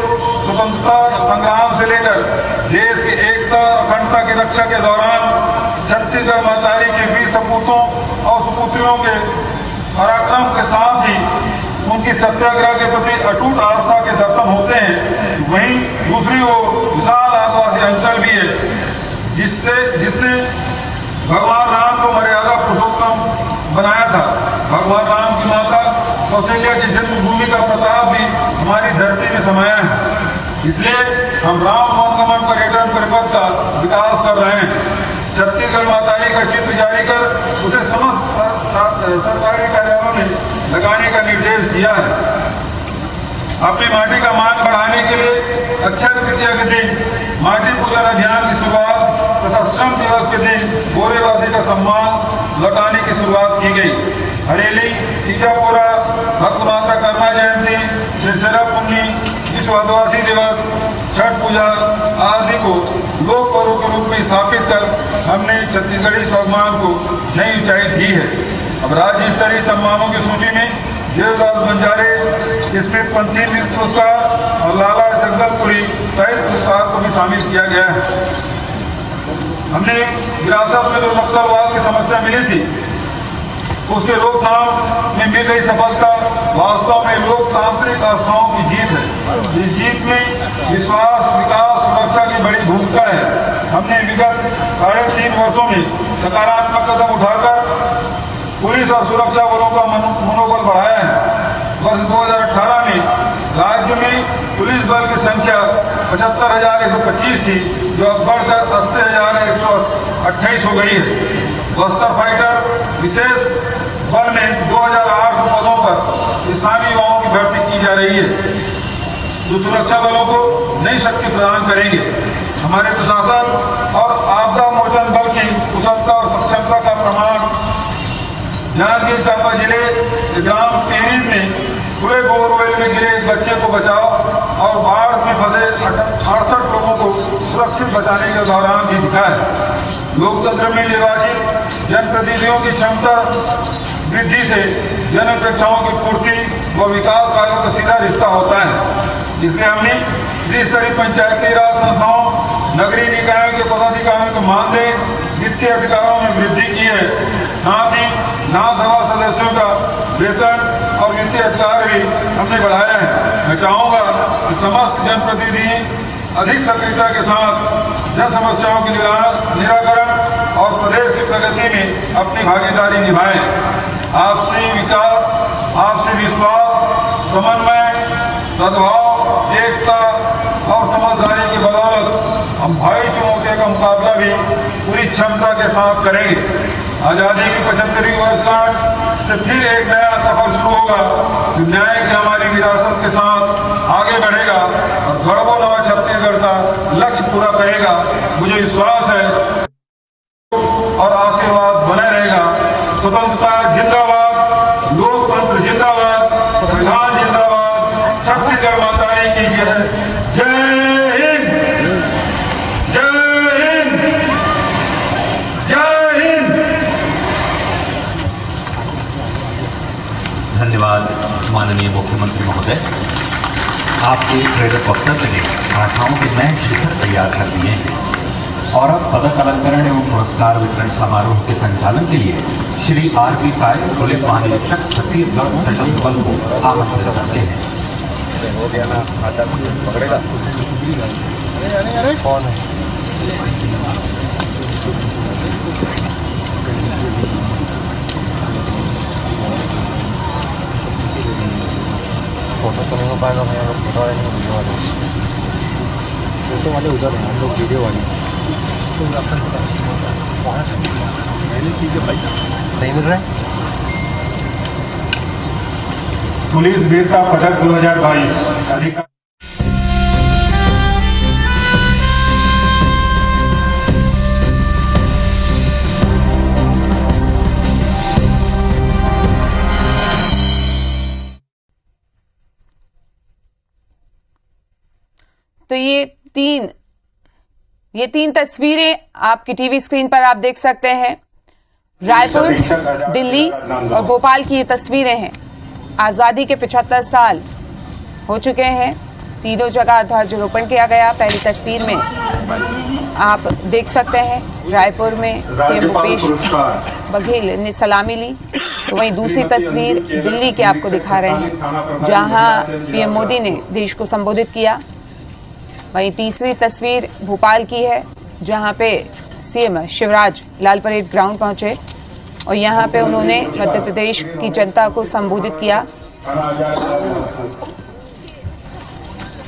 [SPEAKER 5] स्वतंत्रता संग्राम से लेकर देश की एकता अखंडता की रक्षा के दौरान छत्तीसगढ़ महतारी के वीर सपूतों और सुपुत्रियों के पराक्रम के साथ ही उनकी सत्याग्रह के प्रति अटूट आस्था के दर्शन होते हैं। वहीं दूसरी ओर विशाल आदिवासी अंचल भी है, जिसने भगवान राम को मर्यादा पुरुषोत्तम बनाया था। भगवान राम की माता कौशल्या की जन्मभूमि का प्रताप भी हमारी धरती में समाया है। इसलिए हम राम वनगमन पर्यटन परिपथ का विकास कर रहे हैं। छत्तीसगढ़ मातारी का चित्र जारी कर उसे समस्त सरकारी कार्यालयों में लगाने का निर्देश दिया है। अपनी माटी का मान बढ़ाने के लिए अक्षय तृतीया के दिन माटी पूजन अभियान की शुरुआत तथा श्रम दिवस के दिन गोरेबाजी का सम्मान लौटाने की शुरुआत की गई। हरेली, टीकापुरा, भक्त माता कर्मा जयंती, शिवसेना पुन्नी, विश्व आदिवासी दिवस, छठ पूजा आदि को लोक पर्व के रूप में स्थापित कर हमने छत्तीसगढ़ी स्वाभिमान को नई ऊंचाई दी है। अब राज्य स्तरीय सम्मानों की सूची में देवदास बंजारे स्मृति पंथी नृत्य पुरस्कार और लाला जगदलपुरी साहित्य पुरस्कार को भी शामिल किया गया है। हमने विरासत में जो नक्सलवाद की समस्या मिली थी, उसके रोकथाम में मिल गई सफलता वास्तव में लोकतांत्रिक आस्थाओं की जीत है। इस जीत में विश्वास, विकास, सुरक्षा की बड़ी भूमिका है। हमने विगत 3.5 वर्षों में सकारात्मक कदम उठाकर पुलिस और सुरक्षा बलों का मनोबल बढ़ाया है। वर्ष 2018 में राज्य में पुलिस बल की संख्या 75,125 थी, जो अब बढ़कर 80,128 हो गई है। बस्तर फाइटर विशेष बल में 2,800 पदों पर स्थानीय युवाओं की भर्ती की जा रही है, जो सुरक्षा बलों को नई शक्ति प्रदान करेंगे। हमारे प्रशासन और आपदा मोचन बल की कुशलता और सक्षमता का प्रमाण जांजगीर चांपा जिले के ग्राम पेरिन में पूरे बोरवेल में गिरे एक बच्चे को बचाओ और बाढ़ में फंसे 68 लोगों को सुरक्षित बचाने के दौरान भी दिखा है। लोकतंत्र में निर्वाचित जनप्रतिनिधियों की क्षमता वृद्धि से जन अपेक्षाओं की पूर्ति व विकास कार्यों का सीधा रिश्ता होता है। इसलिए हमने त्रिस्तरीय पंचायती राज संस्थाओं, नगरीय निकायों के पदाधिकारियों को मानदेय, वित्तीय अधिकारों में वृद्धि की है। साथ ही विधानसभा सदस्यों का वेतन और वित्तीय अधिकार भी हमने बढ़ाया है। मैं चाहूंगा कि समस्त जनप्रतिनिधि अधिक सक्रियता के साथ जन समस्याओं के निराकरण और प्रदेश की प्रगति में अपनी भागीदारी निभाएं। आपसी विकास, आपसी विश्वास, समन्वय, सद्भाव, एकता और समझदारी की बदौलत हम भारी चुनौतियों का मुकाबला भी पूरी क्षमता के साथ करेंगे। आजादी की 75वीं वर्षगांठ से फिर एक नया सफर शुरू होगा, जो न्याय की हमारी विरासत के साथ आगे बढ़ेगा और गौरव नवा छत्तीसगढ़ का लक्ष्य पूरा करेगा। मुझे विश्वास है और आशीर्वाद बने रहेगा। स्वतंत्रता जिंदाबाद, लोकतंत्र जिंदाबाद, संविधान जिंदाबाद, छत्तीसगढ़ मातारी की जय। जय हिंद, जय हिंद, जय हिंद।
[SPEAKER 4] धन्यवाद माननीय मुख्यमंत्री। मुख्यमंत्री महोदय, आपके प्रेरक वक्तव्य ने भाषाओं के नए शिखर तैयार कर दिए हैं और अब पदक अलंकरण एवं पुरस्कार वितरण समारोह के संचालन के लिए श्री R.P. साय, पुलिस महानिरीक्षक छत्तीसगढ़ सशस्त्र बल को आमंत्रित करते हैं।
[SPEAKER 11] फोटो तो नहीं हो पाएगा भाई, हम लोग फोटो वाले नहीं, वीडियो वाले। फोटो वाले उधर हैं, हम लोग वीडियो वाले। सही मिल रहा है।
[SPEAKER 5] पुलिस वीरता पदक 2022 अधिकार।
[SPEAKER 6] तो ये तीन तस्वीरें आपकी टीवी स्क्रीन पर आप देख सकते हैं। रायपुर, दिल्ली और भोपाल की ये तस्वीरें हैं। आज़ादी के 75 साल हो चुके हैं। तीनों जगह ध्वजारोपण किया गया। पहली तस्वीर में आप देख सकते हैं रायपुर में सीएम भूपेश बघेल ने सलामी ली, तो वहीं दूसरी तस्वीर दिल्ली की आपको दिखा रहे हैं जहां पीएम मोदी ने देश को संबोधित किया। वहीं तीसरी तस्वीर भोपाल की है जहां पे सीएम शिवराज लाल परेड ग्राउंड पहुंचे और यहां पे उन्होंने मध्य प्रदेश की जनता को संबोधित किया।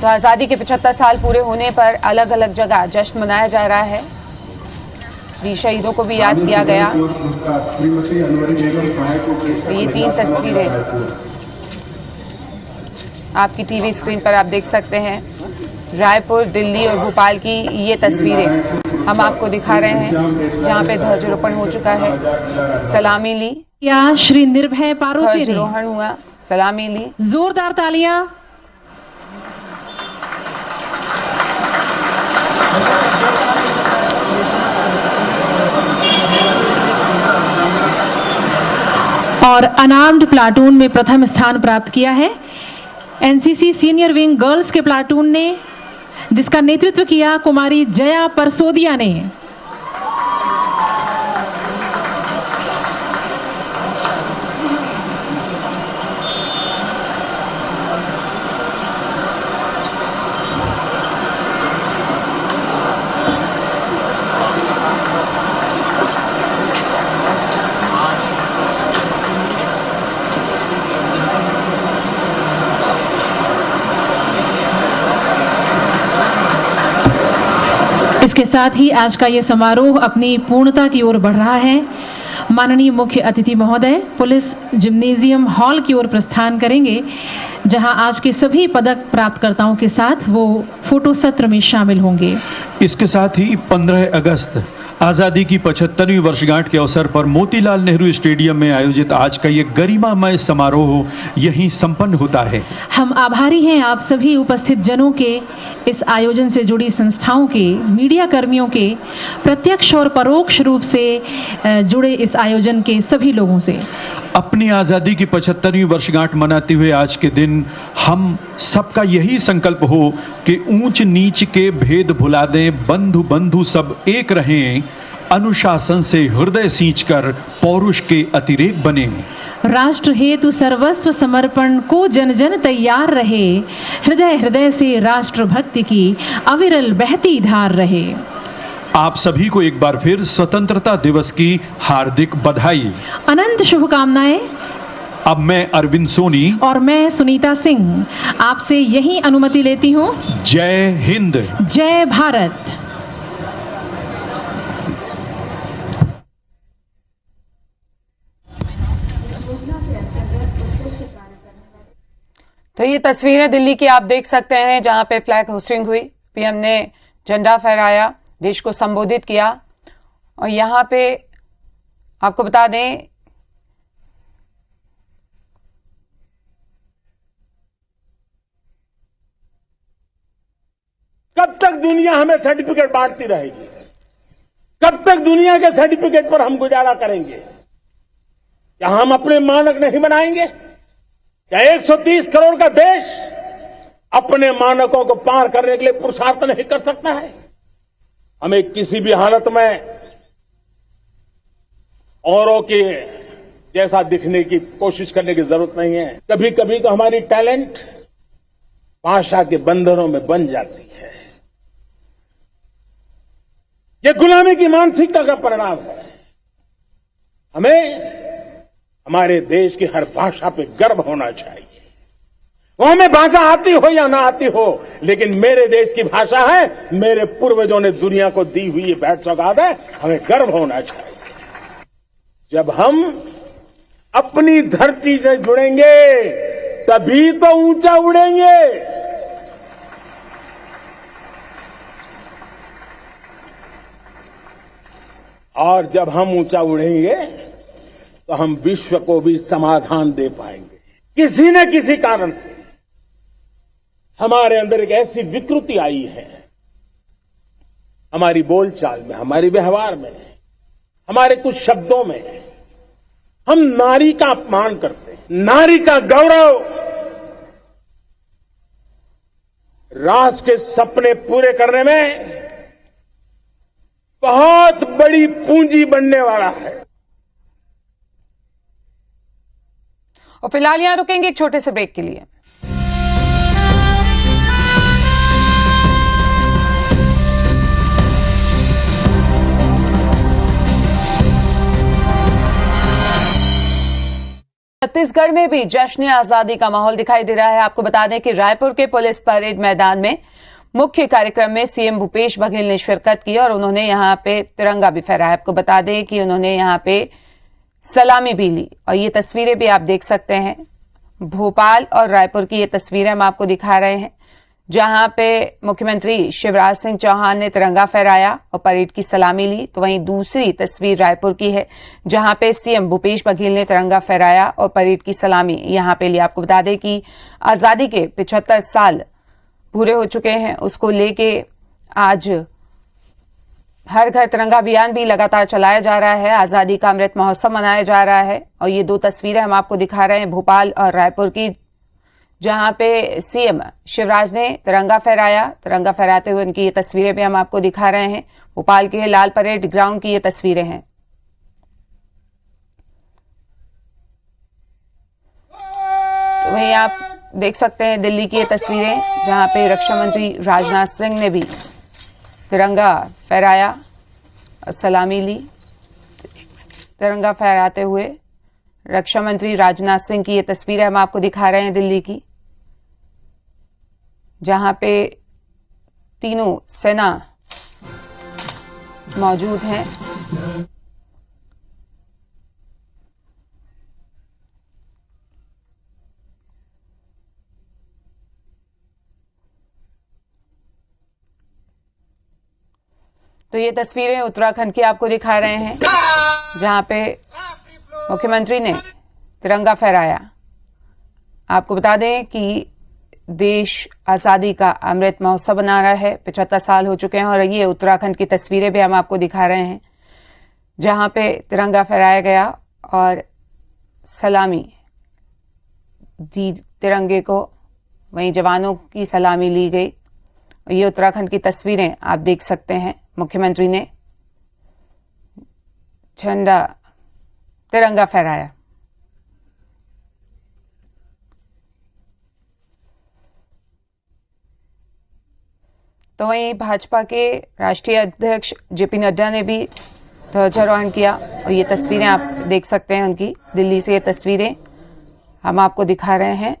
[SPEAKER 6] तो आज़ादी के 75 साल पूरे होने पर अलग अलग जगह जश्न मनाया जा रहा है। वीर शहीदों को भी याद किया गया। ये तीन तस्वीरें आपकी टीवी स्क्रीन पर आप देख सकते हैं। रायपुर, दिल्ली और भोपाल की ये तस्वीरें हम आपको दिखा रहे हैं जहां पे ध्वजारोपण हो चुका है, सलामी ली।
[SPEAKER 9] या श्री निर्भय पारोचे ने
[SPEAKER 6] ध्वजारोहण हुआ, सलामी ली।
[SPEAKER 9] जोरदार तालियां। और अनार्म्ड प्लाटून में प्रथम स्थान प्राप्त किया है एनसीसी सीनियर विंग गर्ल्स के प्लाटून ने, जिसका नेतृत्व किया कुमारी जया परसोदिया ने। इसके साथ ही आज का ये समारोह अपनी पूर्णता की ओर बढ़ रहा है। माननीय मुख्य अतिथि महोदय पुलिस जिम्नेजियम हॉल की ओर प्रस्थान करेंगे, जहां आज के सभी पदक प्राप्तकर्ताओं के साथ वो फोटो सत्र में शामिल होंगे।
[SPEAKER 10] इसके साथ ही 15 अगस्त आजादी की 75वीं वर्षगांठ के अवसर पर मोतीलाल नेहरू स्टेडियम में आयोजित आज का ये गरिमामय समारोह यहीं संपन्न होता है।
[SPEAKER 9] हम आभारी हैं आप सभी उपस्थित जनों के, इस आयोजन से जुड़ी संस्थाओं के, मीडिया कर्मियों के, प्रत्यक्ष और परोक्ष रूप से जुड़े इस आयोजन के सभी लोगों से।
[SPEAKER 10] अपनी आजादी की 75वीं वर्षगांठ मनाते हुए आज के दिन हम सबका यही संकल्प हो कि ऊंच नीच के भेद भुला दें, बंधु बंधु सब एक रहें, अनुशासन से हृदय सींचकर पौरुष के अतिरेक बने।
[SPEAKER 9] राष्ट्र हेतु सर्वस्व समर्पण को जन जन तैयार रहे, हृदय हृदय से राष्ट्र भक्ति की अविरल बहती धार रहे।
[SPEAKER 10] आप सभी को एक बार फिर स्वतंत्रता दिवस की हार्दिक बधाई,
[SPEAKER 9] अनंत शुभकामनाएं।
[SPEAKER 10] अब मैं अरविंद सोनी
[SPEAKER 9] और मैं सुनीता सिंह आपसे यही अनुमति लेती हूं।
[SPEAKER 10] जय हिंद,
[SPEAKER 9] जय भारत।
[SPEAKER 6] तो ये तस्वीरें दिल्ली की आप देख सकते हैं जहां पे फ्लैग होस्टिंग हुई, पीएम ने झंडा फहराया, देश को संबोधित किया। और यहां पे आपको बता दें
[SPEAKER 13] कब तक दुनिया हमें सर्टिफिकेट बांटती रहेगी? कब तक दुनिया के सर्टिफिकेट पर हम गुजारा करेंगे? क्या हम अपने मानक नहीं बनाएंगे? क्या 130 करोड़ का देश अपने मानकों को पार करने के लिए पुरुषार्थ नहीं कर सकता है? हमें किसी भी हालत में औरों के जैसा दिखने की कोशिश करने की जरूरत नहीं है। कभी कभी तो हमारी टैलेंट भाषा के बंधनों में बन जाती है। यह गुलामी की मानसिकता का परिणाम है। हमें हमारे देश की हर भाषा पे गर्व होना चाहिए। वो हमें भाषा आती हो या ना आती हो, लेकिन मेरे देश की भाषा है, मेरे पूर्वजों ने दुनिया को दी हुई ये भेंट सौगात है, हमें गर्व होना चाहिए। जब हम अपनी धरती से जुड़ेंगे तभी तो ऊंचा उड़ेंगे। और जब हम ऊंचा उड़ेंगे तो हम विश्व को भी समाधान दे पाएंगे। किसी न किसी कारण से हमारे अंदर एक ऐसी विकृति आई है, हमारी बोलचाल में, हमारे व्यवहार में, हमारे कुछ शब्दों में, हम नारी का अपमान करते हैं। नारी का गौरव राष्ट्र के सपने पूरे करने में बहुत बड़ी पूंजी बनने वाला है।
[SPEAKER 6] और फिलहाल यहां रुकेंगे एक छोटे से ब्रेक के लिए। छत्तीसगढ़ में भी जश्न आजादी का माहौल दिखाई दे रहा है। आपको बता दें कि रायपुर के पुलिस परेड मैदान में मुख्य कार्यक्रम में सीएम भूपेश बघेल ने शिरकत की और उन्होंने यहां पे तिरंगा भी फहराया। आपको बता दें कि उन्होंने यहां पे सलामी भी ली और ये तस्वीरें भी आप देख सकते हैं। भोपाल और रायपुर की ये तस्वीरें हम आपको दिखा रहे हैं, जहां पे मुख्यमंत्री शिवराज सिंह चौहान ने तिरंगा फहराया और परेड की सलामी ली। तो वहीं दूसरी तस्वीर रायपुर की है, जहां पे सीएम भूपेश बघेल ने तिरंगा फहराया और परेड की सलामी यहां पे ली। आपको बता दें कि आजादी के 75 साल पूरे हो चुके हैं, उसको लेके आज हर घर तिरंगा अभियान भी लगातार चलाया जा रहा है। आजादी का अमृत महोत्सव मनाया जा रहा है और ये दो तस्वीरें हम आपको दिखा रहे हैं भोपाल और रायपुर की, जहां पे सीएम शिवराज ने तिरंगा फहराया। तिरंगा फहराते हुए उनकी ये तस्वीरें भी हम आपको दिखा रहे हैं। भोपाल के लाल परेड ग्राउंड की ये तस्वीरें हैं। तो वहीं आप देख सकते हैं दिल्ली की ये तस्वीरें, जहां पे रक्षा मंत्री राजनाथ सिंह ने भी तिरंगा फहराया और सलामी ली। तिरंगा फहराते हुए रक्षा मंत्री राजनाथ सिंह की ये तस्वीरें हम आपको दिखा रहे हैं दिल्ली की, जहां पे तीनों सेना मौजूद हैं। तो ये तस्वीरें उत्तराखंड की आपको दिखा रहे हैं, जहां पे मुख्यमंत्री ने तिरंगा फहराया। आपको बता दें कि देश आजादी का अमृत महोत्सव मना रहा है, 75 साल हो चुके हैं और ये उत्तराखंड की तस्वीरें भी हम आपको दिखा रहे हैं, जहां पे तिरंगा फहराया गया और सलामी दी तिरंगे को। वहीं जवानों की सलामी ली गई। ये उत्तराखंड की तस्वीरें आप देख सकते हैं। मुख्यमंत्री ने झंडा तिरंगा फहराया। तो वहीं भाजपा के राष्ट्रीय अध्यक्ष जेपी नड्डा ने भी ध्वजारोहण किया और ये तस्वीरें आप देख सकते हैं उनकी। दिल्ली से ये तस्वीरें हम आपको दिखा रहे हैं,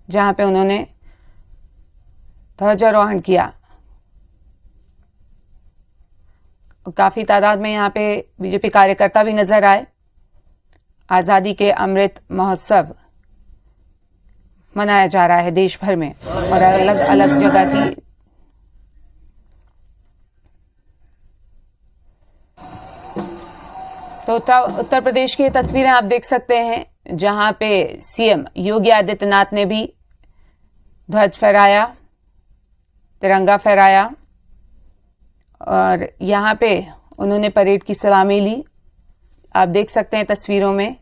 [SPEAKER 6] जहां पे उन्होंने ध्वजारोहण किया। काफी तादाद में यहाँ पे बीजेपी कार्यकर्ता भी नजर आए। आजादी के अमृत महोत्सव मनाया जा रहा है देश भर में और अलग अलग जगह की तो उत्तर प्रदेश की तस्वीरें आप देख सकते हैं, जहां पे सीएम योगी आदित्यनाथ ने भी ध्वज फहराया, तिरंगा फहराया और यहां पे उन्होंने परेड की सलामी ली। आप देख सकते हैं तस्वीरों में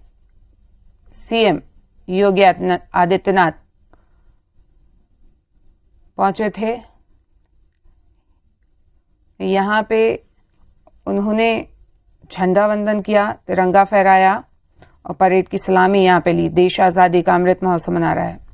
[SPEAKER 6] सीएम योगी आदित्यनाथ पहुंचे थे। यहाँ पे उन्होंने झंडा वंदन किया, तिरंगा फहराया और परेड की सलामी यहाँ पे ली। देश आज़ादी का अमृत महोत्सव मना रहा है।